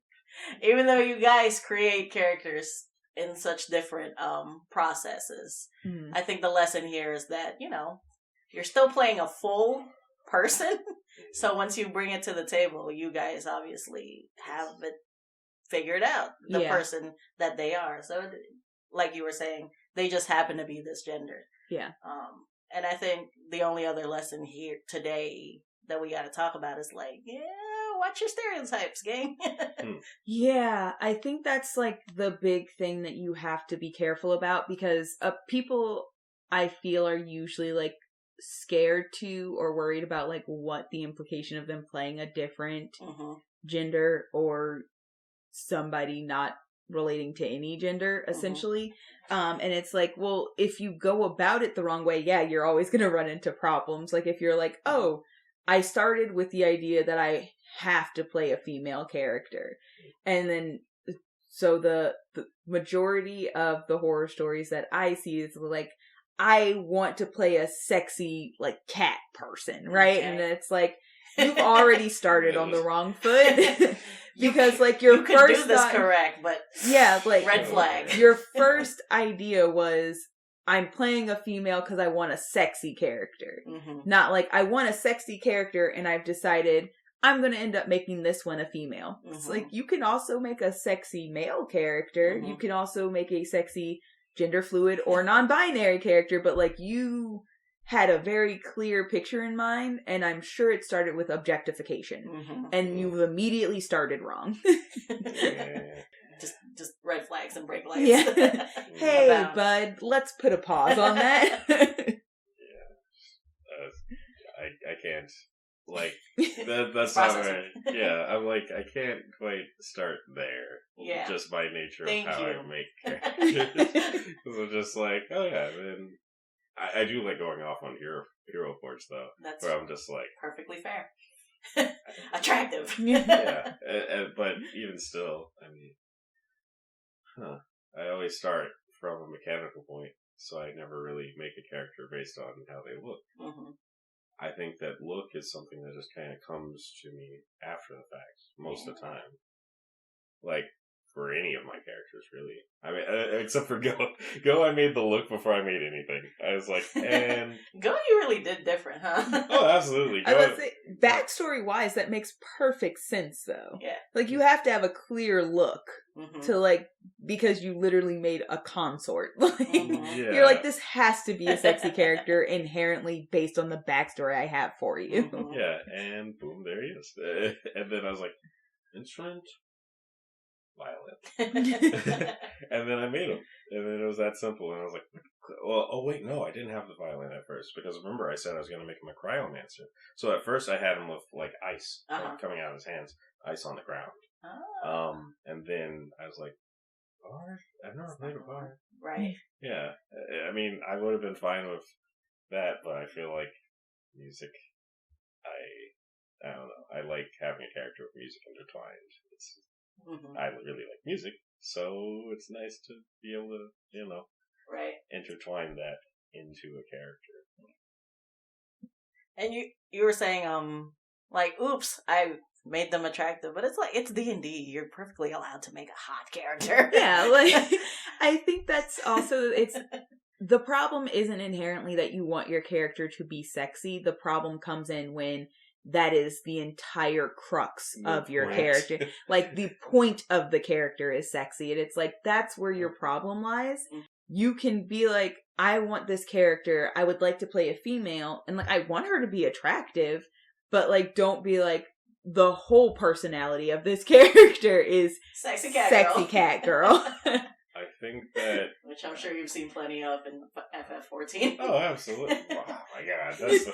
even though you guys create characters in such different processes, I think the lesson here is that, you're still playing a full person. So once you bring it to the table, you guys obviously have it figured out, the person that they are. So, like you were saying, they just happen to be this gender. Yeah. And I think the only other lesson here today that we got to talk about is watch your stereotypes, gang. Yeah, I think that's the big thing that you have to be careful about, because people, I feel, are usually scared to or worried about what the implication of them playing a different gender or somebody not relating to any gender, essentially. And it's well, if you go about it the wrong way, you're always going to run into problems. If you're oh, I started with the idea that I have to play a female character. And then, so the majority of the horror stories that I see is I want to play a sexy, cat person, right? Okay. And it's you've already started on the wrong foot. Because, like, your you first do this correct, but yeah, like, red flag. Your first idea was, I'm playing a female because I want a sexy character. Mm-hmm. Not like, I want a sexy character and I've decided I'm going to end up making this one a female. Mm-hmm. It's like, you can also make a sexy male character. Mm-hmm. You can also make a sexy gender fluid or non-binary character, but, like, you had a very clear picture in mind, and I'm sure it started with objectification. Mm-hmm. And you've immediately started wrong. Just red flags and brake lights. Yeah. Hey, bud, let's put a pause on that. I can't. Like, that's not right. Yeah, I'm like, I can't quite start there. Yeah. Just by nature of how I make characters. Because I'm just like, oh yeah, then I do like going off on hero points though. That's where I'm just like perfectly fair. Attractive. Yeah. But even still, I mean, I always start from a mechanical point, so I never really make a character based on how they look. Mm-hmm. I think that look is something that just kind of comes to me after the fact, most of the time. Like, for any of my characters, really. I mean, except for Go. Go, I made the look before I made anything. I was like, and... Go, you really did different, huh? Oh, absolutely. Go, I would say, backstory-wise, that makes perfect sense, though. Yeah. Like, you have to have a clear look to, like, because you literally made a consort. Like, you're like, this has to be a sexy character inherently based on the backstory I have for you. Yeah, and boom, there he is. And then I was like, instrument? Violin. And then I made him. And then it was that simple. And I was like, well, oh wait, no, I didn't have the violin at first. Because remember I said I was going to make him a cryomancer. So at first I had him with like ice like, coming out of his hands. Ice on the ground. Oh. And then I was like, bard? I've never played a bard. Right. Yeah. I mean, I would have been fine with that, but I feel like music, I don't know. I like having a character with music intertwined. It's I really like music, so it's nice to be able to, right, intertwine that into a character. And you were saying, like, oops, I made them attractive, but it's like, it's D&D. You're perfectly allowed to make a hot character. Yeah, like, I think that's also, the problem isn't inherently that you want your character to be sexy. The problem comes in when that is the entire crux of your character. Like, the point of the character is sexy. And it's like, that's where your problem lies. You can be like, I want this character. I would like to play a female. And, like, I want her to be attractive. But, like, don't be like, the whole personality of this character is sexy cat girl. I think that... Which I'm sure you've seen plenty of in FF14. Oh, absolutely. Oh, my God. That's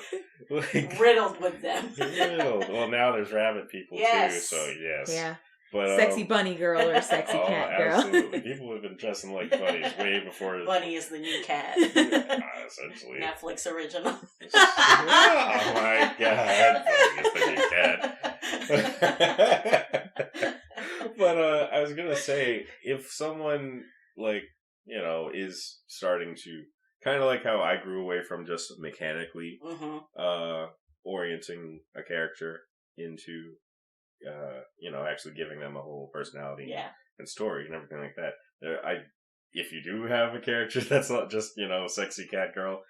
like... riddled with them. Riddled. Well, now there's rabbit people, too, so yes. Yeah. But, sexy bunny girl or sexy cat girl. Absolutely. People have been dressing like bunnies way before... Bunny is the new cat. Essentially. Netflix original. Oh, my God. Bunny is the new cat. But I was gonna say, if someone, like, is starting to, kind of like how I grew away from just mechanically orienting a character into, actually giving them a whole personality and story and everything like that. If you do have a character that's not just, sexy cat girl,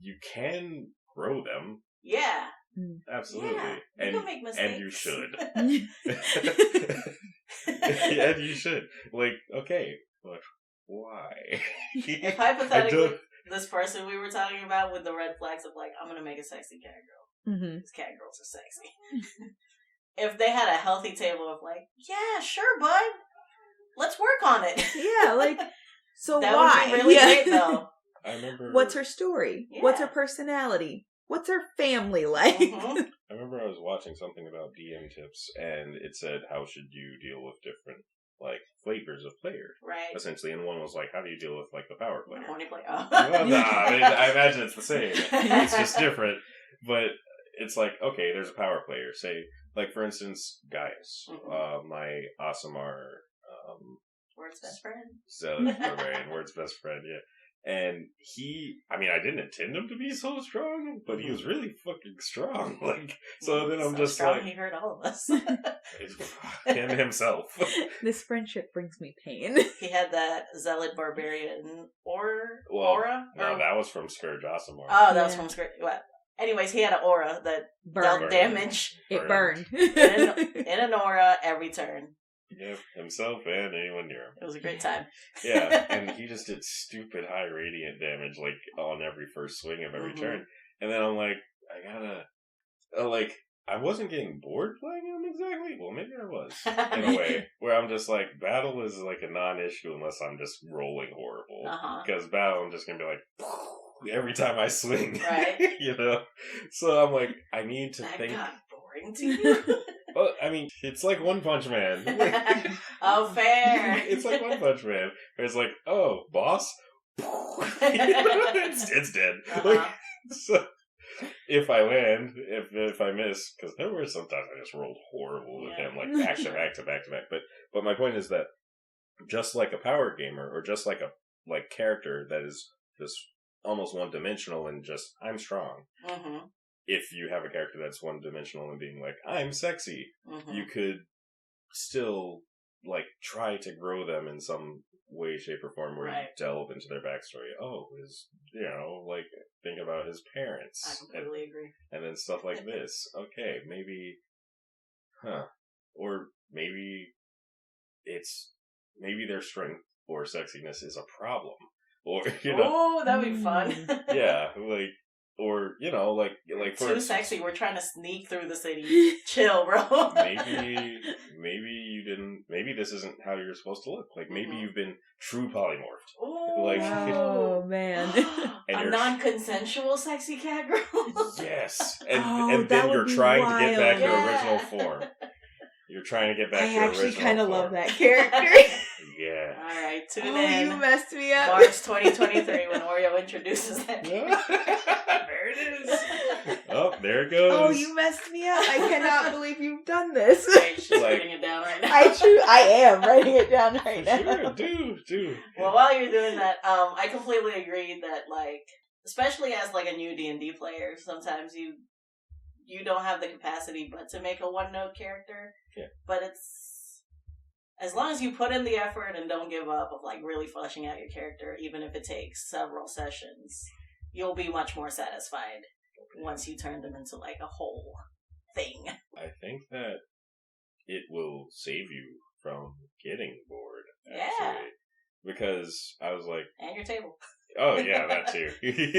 you can grow them. Yeah. Absolutely. Yeah, and make mistakes. And you should. And you should. Like, okay, but why? If hypothetically, this person we were talking about with the red flags of like, I'm going to make a sexy cat girl. Because cat girls are sexy. If they had a healthy table of like, yeah, sure, bud. Let's work on it. Yeah, like, so that why? That would be really great, though. I remember... What's her story? Yeah. What's her personality? What's her family like? I remember I was watching something about DM tips, and it said, how should you deal with different, like, flavors of player? Right. Essentially, and one was like, how do you deal with, like, the power player? Horny player. Well, no, I imagine it's the same. It's just different. But it's like, okay, there's a power player. Say, like, for instance, Gaius. My Asimar... Word's best friend. So, Barbarian, Word's best friend, yeah. And I didn't intend him to be so strong, but he was really fucking strong. Like, so then I'm just strong, like, he hurt all of us. and himself. This friendship brings me pain. He had that Zealot Barbarian aura? No, that was from Scourge Asimov. Oh, that was from Scourge. Well, anyways, he had an aura that dealt damage. It burned. in an aura every turn. Yep, himself and anyone near him. It was a great time. Yeah, and he just did stupid high radiant damage, like, on every first swing of every turn. And then I'm like, I wasn't getting bored playing him exactly. Well, maybe I was, in a way, where I'm just like, battle is like a non-issue unless I'm just rolling horrible. Because battle, I'm just going to be like, every time I swing. Right. You know? So I'm like, I need to think. That got boring to you? Well, I mean, it's like One Punch Man. Oh, fair. It's like One Punch Man. Where it's like, oh, boss? it's dead. Like, so, if I land, if I miss, because there were sometimes I just rolled horrible with him, like back to back to back to back. But my point is that just like a power gamer, or just like a character that is just almost one dimensional and just I'm strong. If you have a character that's one dimensional and being like, I'm sexy, you could still like try to grow them in some way, shape, or form where you delve into their backstory. Oh, like think about his parents. I completely agree. And then stuff like this. Okay, maybe, or maybe maybe their strength or sexiness is a problem. Or, oh, that'd be fun. Yeah, like, or, like for too sexy, we're trying to sneak through the city. Chill, bro. maybe this isn't how you're supposed to look. Like, maybe you've been true polymorphed. Ooh. Like, oh, man. A non-consensual sexy cat girl? Yes. And then you're trying to get back your original form. You're trying to get back to your original form. I actually kind of love that character. Yeah. Alright, tune in. You messed me up. March 2023 when Oreo introduces that character. There it is. Oh, there it goes. Oh, you messed me up. I cannot believe you've done this. Right, she's writing it down right now. I am writing it down right now. Sure, do. Well, while you're doing that, I completely agree that, like, especially as, like, a new D&D player, sometimes you don't have the capacity but to make a one-note character. Yeah. But it's, as long as you put in the effort and don't give up of, like, really fleshing out your character, even if it takes several sessions, you'll be much more satisfied once you turn them into, like, a whole thing. I think that it will save you from getting bored, actually. Yeah. Because I was like... And your table. Oh, yeah, that too.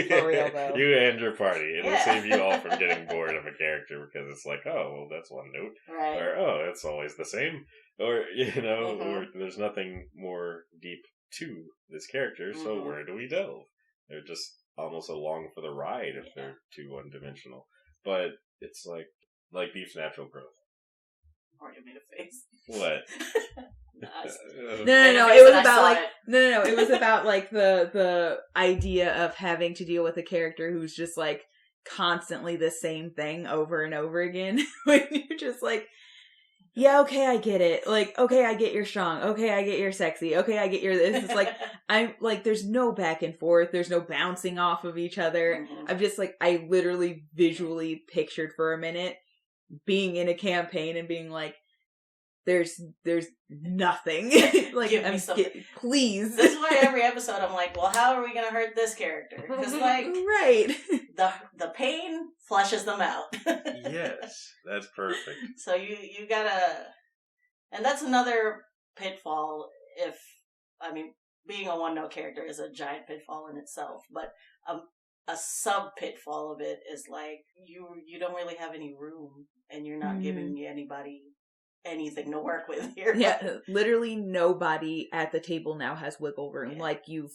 For real, though. You and your party. It'll save you all from getting bored of a character because it's like, oh, well, that's one note. Right. Or, oh, it's always the same. Or, or there's nothing more deep to this character, so where do we delve? They're just almost along for the ride if they're too one-dimensional. But it's like Beef's natural growth. Or you made a face. What? No. It was about like no. It was about like the idea of having to deal with a character who's just like constantly the same thing over and over again. When you're just like, yeah, okay, I get it. Like, okay, I get you're strong. Okay, I get you're sexy. Okay, I get you're this. It's like I'm like, there's no back and forth. There's no bouncing off of each other. I'm just like, I literally visually pictured for a minute being in a campaign and being like, there's nothing. Like, give me something. Please. This is why every episode I'm like, well, how are we going to hurt this character? Because, like, right. the pain flushes them out. Yes, that's perfect. So you gotta, and that's another pitfall. Being a one-note character is a giant pitfall in itself, but a sub-pitfall of it is like, you don't really have any room, and you're not giving anybody anything to work with here. Yeah, literally nobody at the table now has wiggle room. Yeah. Like, you've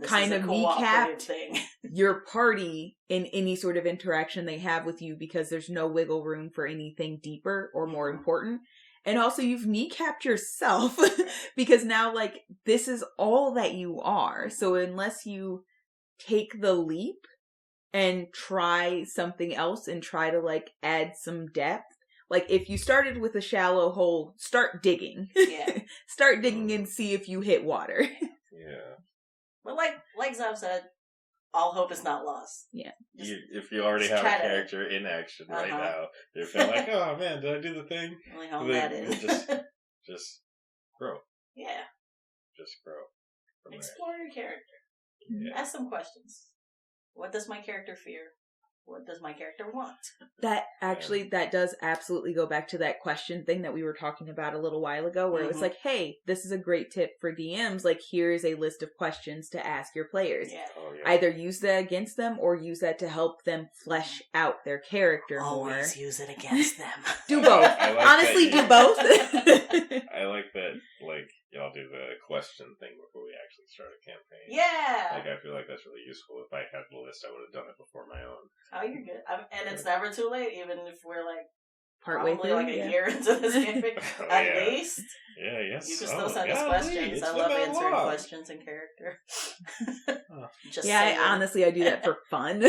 kind of kneecapped your party in any sort of interaction they have with you because there's no wiggle room for anything deeper or more important. And also you've kneecapped yourself because now, like, this is all that you are. So unless you take the leap and try something else and try to, like, add some depth, like, if you started with a shallow hole, start digging. Yeah. Start digging and see if you hit water. Yeah. But like Xav said, all hope is not lost. Yeah. If you already have a character in action right now, you feel like, oh man, did I do the thing? Really hone that in. Just grow. Yeah. Just grow. Explore your character. Yeah. Ask some questions. What does my character fear? What does my character want? That does absolutely go back to that question thing that we were talking about a little while ago, where it was like, hey, this is a great tip for DMs. Like, here's a list of questions to ask your players. Yeah. Either use that against them or use that to help them flesh out their character more. Always use it against them. Do both. Honestly, do both. I like that, like, y'all do the question thing before we actually start a campaign. Yeah. Like, I feel like that's really useful. If I had the list, I would have done it before my own. Oh, you're good. And it's never too late, even if we're like partway through, like a year into this campaign, at least. Yeah, yes. You can still send us questions. I love answering questions in character. I do that for fun.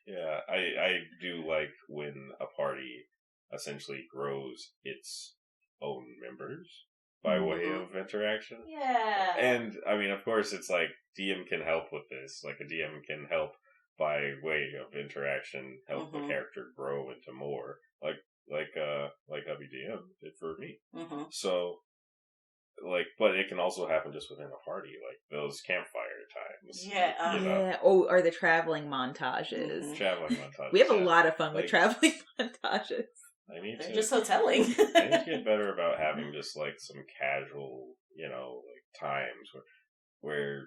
Yeah, I do like when a party essentially grows its own members by way of interaction. Yeah. And, I mean, of course, it's like, DM can help with this. Like, a DM can help by way of interaction, help the character grow into more. Like WDM did for me. So, like, but it can also happen just within a party, like those campfire times. Yeah. Oh, or the traveling montages. Traveling montages. We have a lot of fun with traveling montages. They're just so telling. I need to get better about having just like some casual, like times where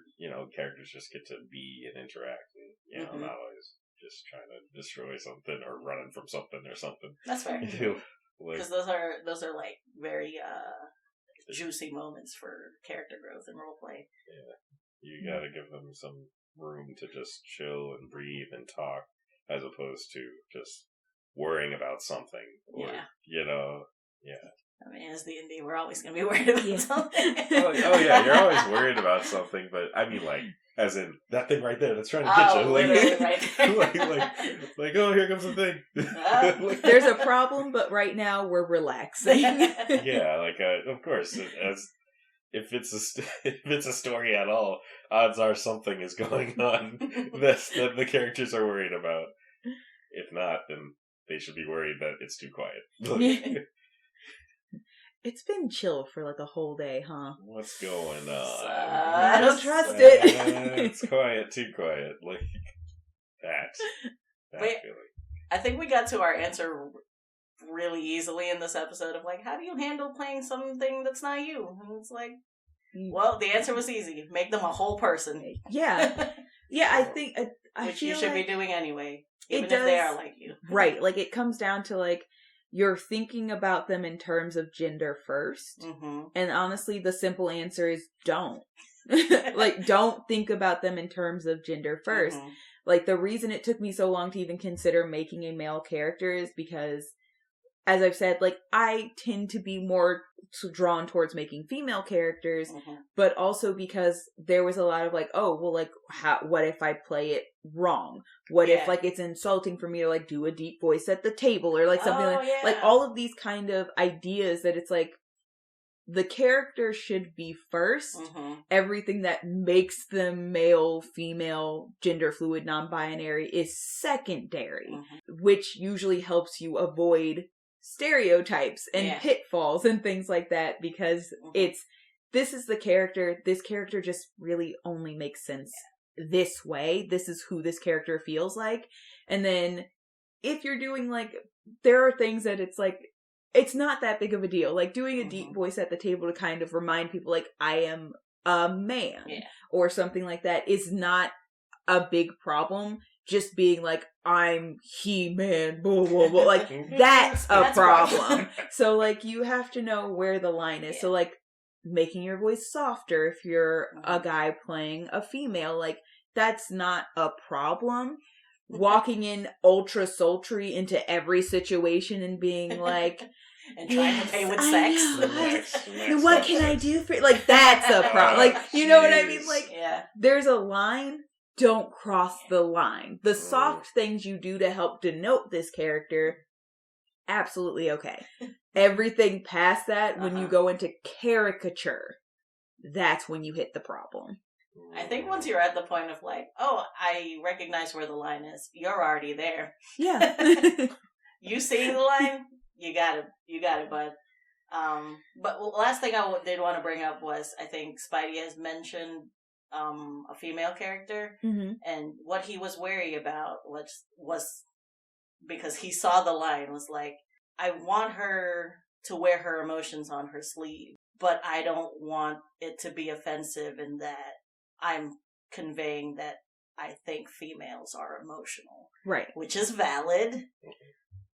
characters just get to be and interact, and not always just trying to destroy something or running from something or something. That's fair. Because those are like very juicy moments for character growth and roleplay. Yeah, you got to give them some room to just chill and breathe and talk, as opposed to just worrying about something. Or, I mean, as the indie, we're always going to be worried about something. Oh yeah, you're always worried about something, but I mean, like, as in that thing right there that's trying to get you. Like, right there. like, oh, here comes the thing. There's a problem, but right now we're relaxing. Yeah, of course, if it's a story at all, odds are something is going on that the characters are worried about. If not, then they should be worried that it's too quiet. It's been chill for like a whole day, huh? What's going on? I don't trust it. It's quiet, too quiet. Like that feeling. I think we got to our answer really easily in this episode of like, how do you handle playing something that's not you? And it's like, well, the answer was easy. Make them a whole person. Yeah. Yeah, I think which you should be doing anyway. Even if they are like you. Right. Like, it comes down to, like, you're thinking about them in terms of gender first. And honestly, the simple answer is don't. Like, don't think about them in terms of gender first. Like, the reason it took me so long to even consider making a male character is because, as I've said, like, I tend to be more drawn towards making female characters, but also because there was a lot of like, oh, well, like, what if I play it wrong? What if, like, it's insulting for me to, like, do a deep voice at the table or, like, something like all of these kind of ideas that it's like, the character should be first. Everything that makes them male, female, gender fluid, non-binary is secondary, which usually helps you avoid stereotypes and pitfalls and things like that, because this is the character. This character just really only makes sense this way. This is who this character feels like. And then if you're doing like, there are things that it's like, it's not that big of a deal. Like doing a deep voice at the table to kind of remind people like, I am a man or something like that is not a big problem. Just being like, I'm He-Man, blah, blah, blah. Like, that's a problem. So, like, you have to know where the line is. So, like, making your voice softer if you're a guy playing a female, like, that's not a problem. Walking in ultra sultry into every situation and being like... and trying to pay with sex. What can I do for... Like, that's a problem. Like, you know what I mean? Like, there's a line... Don't cross the line. The soft things you do to help denote this character, absolutely okay. Everything past that, when you go into caricature, that's when you hit the problem. I think once you're at the point of like, oh, I recognize where the line is, you're already there. Yeah. You seeing the line, you got it, bud. But last thing I did want to bring up was I think Spidey has mentioned a female character, and what he was wary about was because he saw the line was like, I want her to wear her emotions on her sleeve, but I don't want it to be offensive in that I'm conveying that I think females are emotional. Right. Which is valid.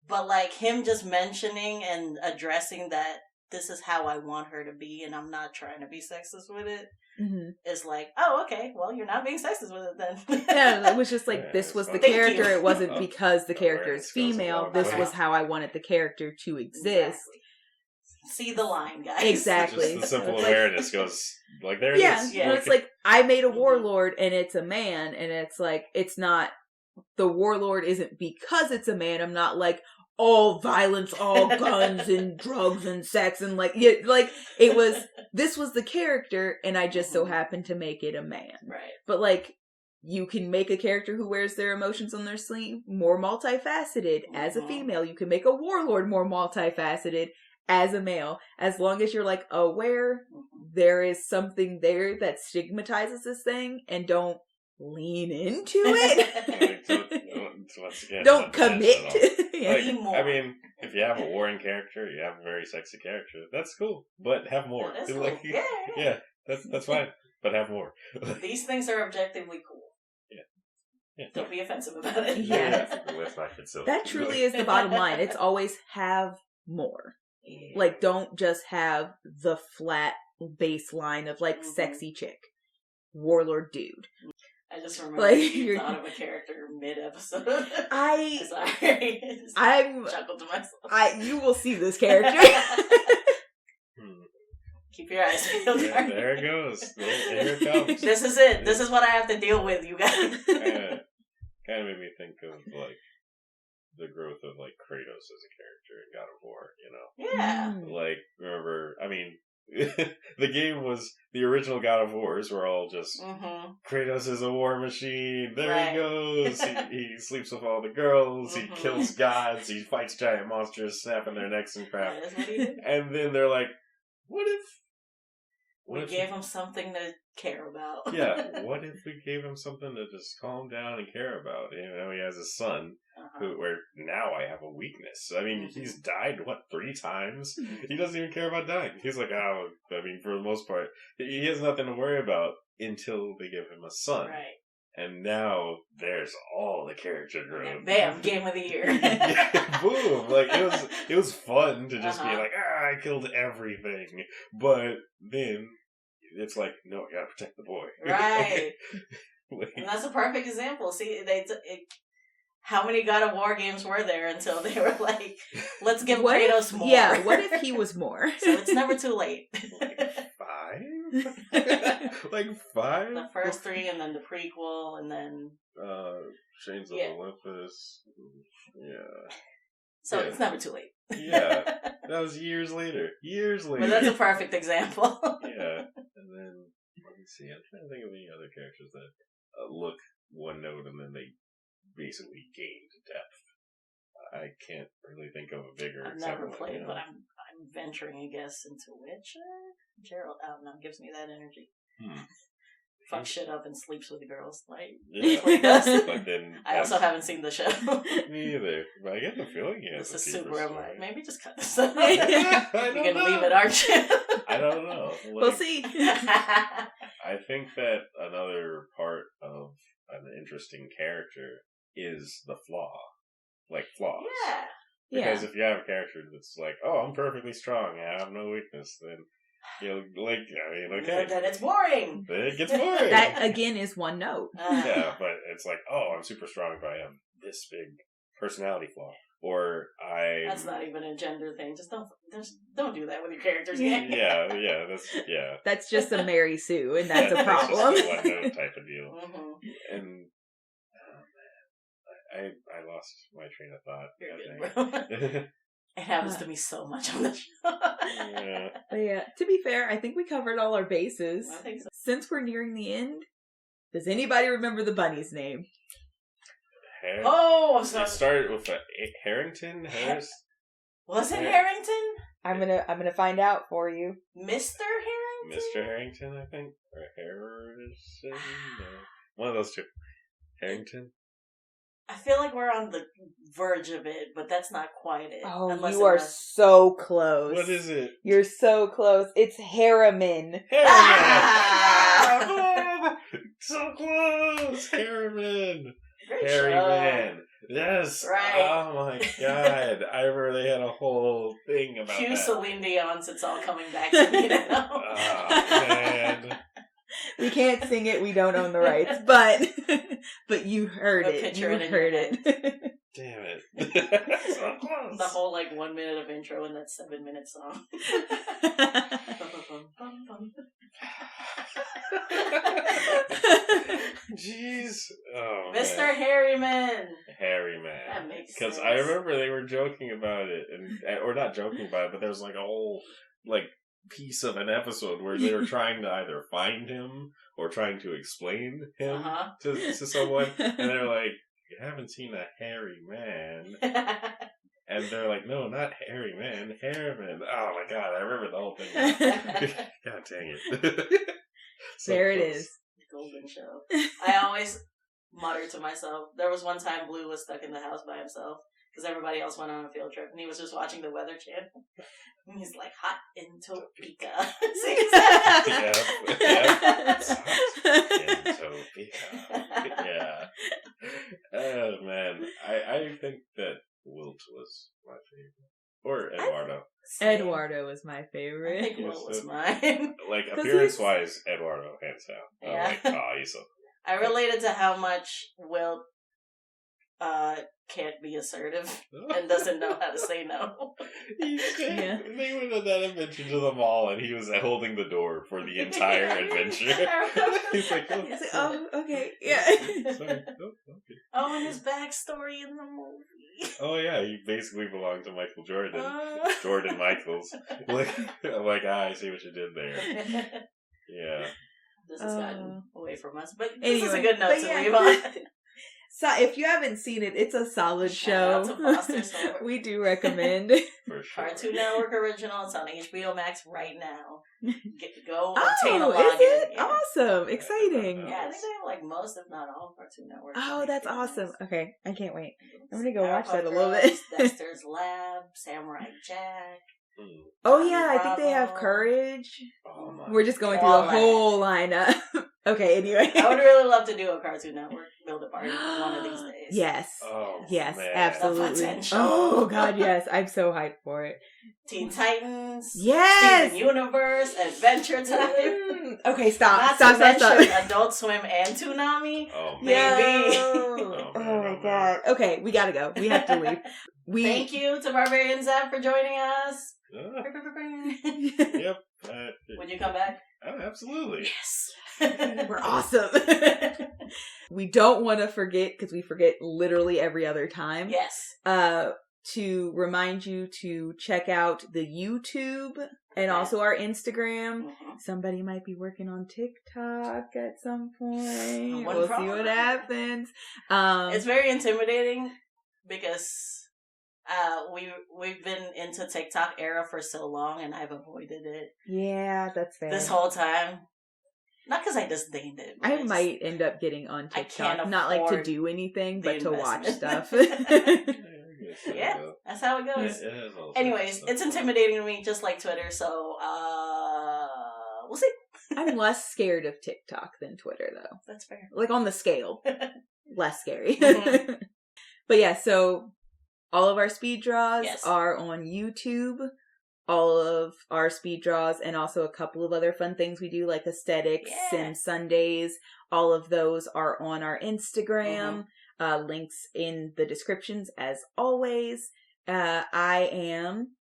But like him just mentioning and addressing that this is how I want her to be and I'm not trying to be sexist with it, is like, oh, okay, well, you're not being sexist with it then. Yeah, it was just like, this was the character. It wasn't because the character is female. This was how I wanted the character to exist. Exactly. See the line, guys. Exactly. Just the simple awareness goes, like, there it is. Yeah, it's like, I made a warlord and it's a man, and it's like, it's not, the warlord isn't because it's a man. I'm not like, all violence, all guns and drugs and sex and like it was, this was the character and I just so happened to make it a man. Right. But like, you can make a character who wears their emotions on their sleeve more multifaceted as a female. You can make a warlord more multifaceted as a male, as long as you're like aware there is something there that stigmatizes this thing and don't lean into it. Once again, don't commit. Like, I mean, if you have a warring character, you have a very sexy character. That's cool, but have more. That's cool. Like, yeah, that's fine, but have more. These things are objectively cool. Yeah. Don't be offensive about it. Yeah. That truly is the bottom line. It's always have more. Yeah. Like, don't just have the flat baseline of like sexy chick, warlord dude. I just remember you thought of a character mid-episode. I'm chuckled to myself. You will see this character. Keep your eyes peeled. There it goes. There it comes. This is it. This is what I have to deal with, you guys. Kind of made me think of like the growth of like Kratos as a character in God of War. You know? Yeah. Like, remember? I mean. The game was the original God of Wars were all just Kratos is a war machine. There he goes. He sleeps with all the girls. He kills gods. He fights giant monsters, snapping their necks and crap. That is what he did. And then they're like, "What if we gave him something to care about?" Yeah. What if we gave him something to just calm down and care about? You know, he has a son. Where now I have a weakness. I mean, he's died, 3 times? He doesn't even care about dying. He's like, oh, I mean, for the most part, he has nothing to worry about until they give him a son. Right. And now there's all the character growth. And bam, game of the year. Boom. Like, it was fun to just be like, I killed everything. But then it's like, no, I gotta protect the boy. Right. And that's a perfect example. See, how many God of War games were there until they were like, let's give Kratos more? Yeah, what if he was more? So it's never too late. Like 5? The first 3 and then the prequel and then... Chains of Olympus. Yeah. So it's never too late. Yeah. That was years later. But that's a perfect example. Yeah. And then, let me see, I'm trying to think of any other characters that look one note and then they basically gained depth. I can't really think of a bigger example. I've never played, but I'm venturing a guess into Witcher. Gerald, I don't know, gives me that energy. Fuck shit up and sleeps with girls. Like, but then I also haven't seen the show. Me either. But I get the feeling this is super. I'm like, maybe just cut this up. You can leave it, aren't you? I don't know. Like, we'll see. I think that another part of an interesting character is the flaw. Like flaws. Yeah. Because if you have a character that's like, oh, I'm perfectly strong, I have no weakness, then okay. Then it's boring. Then it gets boring. That, again, is one note. Yeah, but it's like, oh, I'm super strong, but I have this big personality flaw. Or That's not even a gender thing. Just don't do that with your characters. That's just a Mary Sue, and that's a problem. That's just a one note type of deal. And I lost my train of thought. You're good, bro. It happens to me so much on the show. But yeah, to be fair, I think we covered all our bases. I think so. Since we're nearing the end, Does anybody remember the bunny's name? I'm sorry. It started with Harrington? Harris? Was it Harrington? I'm gonna find out for you. Mr. Harrington? Mr. Harrington, I think? Or Harrison? No. One of those two. Harrington? I feel like we're on the verge of it, but that's not quite it. Oh, you are so close. What is it? You're so close. It's Harriman. Harriman! So close! Harriman! Harriman. Yes. Right. Oh my god. I remember they had a whole thing about Cue that. Celine Dion's It's All Coming Back to Me Now. Oh, man. We can't sing it. We don't own the rights. But you heard it. You heard it. Damn it. So close. The whole 1 minute of intro in that 7-minute song. Jeez. Oh, Mr. Man. Harriman. Harriman. That makes sense. Because I remember they were joking about it, or not joking about it, but there was a whole piece of an episode where they were trying to either find him or trying to explain him to someone, and they're like, "You haven't seen a hairy man." And they're like, "No, not hairy man, Harriman." Oh my god, I remember the whole thing. God dang it. So there close. It is. Golden show. I always mutter to myself. There was one time Blue was stuck in the house by himself because everybody else went on a field trip and he was just watching the Weather Channel. And he's like, hot in Topeka. In Topeka. Yeah. Oh man. I think that Wilt was my favorite. Or Eduardo. Eduardo was my favorite. I think Wilt was mine. Appearance-wise, Eduardo, hands down. Yeah. He's so cool. I related to how much Wilt can't be assertive and doesn't know how to say no. They went on that adventure to the mall and he was holding the door for the entire adventure. He's like, oh, okay. Yeah. Sorry. Oh, okay. Oh, and his backstory in the movie. Oh, yeah, he basically belonged to Michael Jordan. Jordan Michaels. I see what you did there. Yeah. This has gotten away from us, but this anyway, is a good note to leave on. So if you haven't seen it, it's a solid show. Shout out to Foster's We do recommend. For sure. Cartoon Network original. It's on HBO Max right now. Go Oh, obtain a login. is it? Yeah. Awesome. Exciting. Yeah, I think they have most, if not all, Cartoon Network. Oh, that's awesome. Okay, I can't wait. I'm gonna go Powerpuff watch that a little Girls, bit. Dexter's Lab, Samurai Jack. Oh yeah, I think they have Courage. Oh, my We're just going through the whole lineup. Okay, anyway. I would really love to do a Cartoon Network build a party one of these days. Yes. Oh, yes, man. absolutely. Oh god, yes. I'm so hyped for it. Teen Titans. Yes. Steven Universe. Adventure Time. Okay, stop. Not Stop. to mention Adult Swim and Toonami. Oh, maybe. Oh my god. Okay, we gotta go. We have to leave. Thank you to Barbarian Xav for joining us. Yep. Would you come back? Oh, absolutely. Yes. We're awesome. We don't want to forget, because we forget literally every other time. Yes. To remind you to check out the YouTube and also our Instagram. Mm-hmm. Somebody might be working on TikTok at some point. We'll see what happens. It's very intimidating because we've been into TikTok era for so long and I've avoided it. Yeah, that's fair. This whole time. Not because I disdained it. I might end up getting on TikTok. Not like to do anything, but to watch stuff. Yeah, that's how it goes. Anyways, it's intimidating to me, just like Twitter, so we'll see. I'm less scared of TikTok than Twitter, though. That's fair. Like on the scale. Less scary. Mm-hmm. But yeah, so all of our speed draws are on YouTube. All of our speed draws and also a couple of other fun things we do, like aesthetics and Sundays. All of those are on our Instagram. Links in the descriptions as always. I am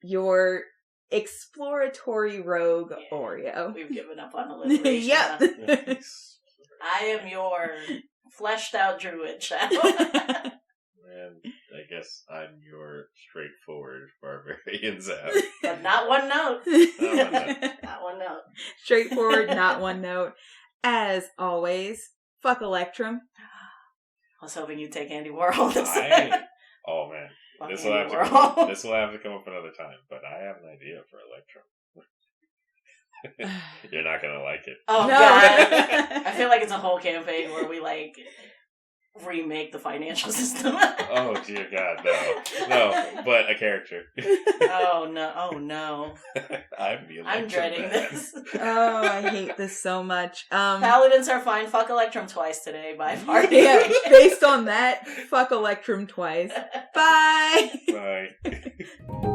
your exploratory rogue Oreo. We've given up on alliteration. Yep. I am your fleshed out druid shadow. And I guess I'm your straightforward Barbarian Xav. But not one note. Not one note. Not one note. Straightforward, not one note. as always, fuck Electrum. I was hoping you'd take Andy Warhol this time. Oh, man. This will have to come up another time, but I have an idea for Electrum. You're not going to like it. Oh, no. God. I feel like it's a whole campaign where we, like, remake the financial system. Oh, dear God, no, but a character. Oh no. I'm dreading this. Oh, I hate this so much. Paladins are fine. Fuck Electrum twice today. Bye, party. Yeah, based on that, fuck Electrum twice. Bye. Bye.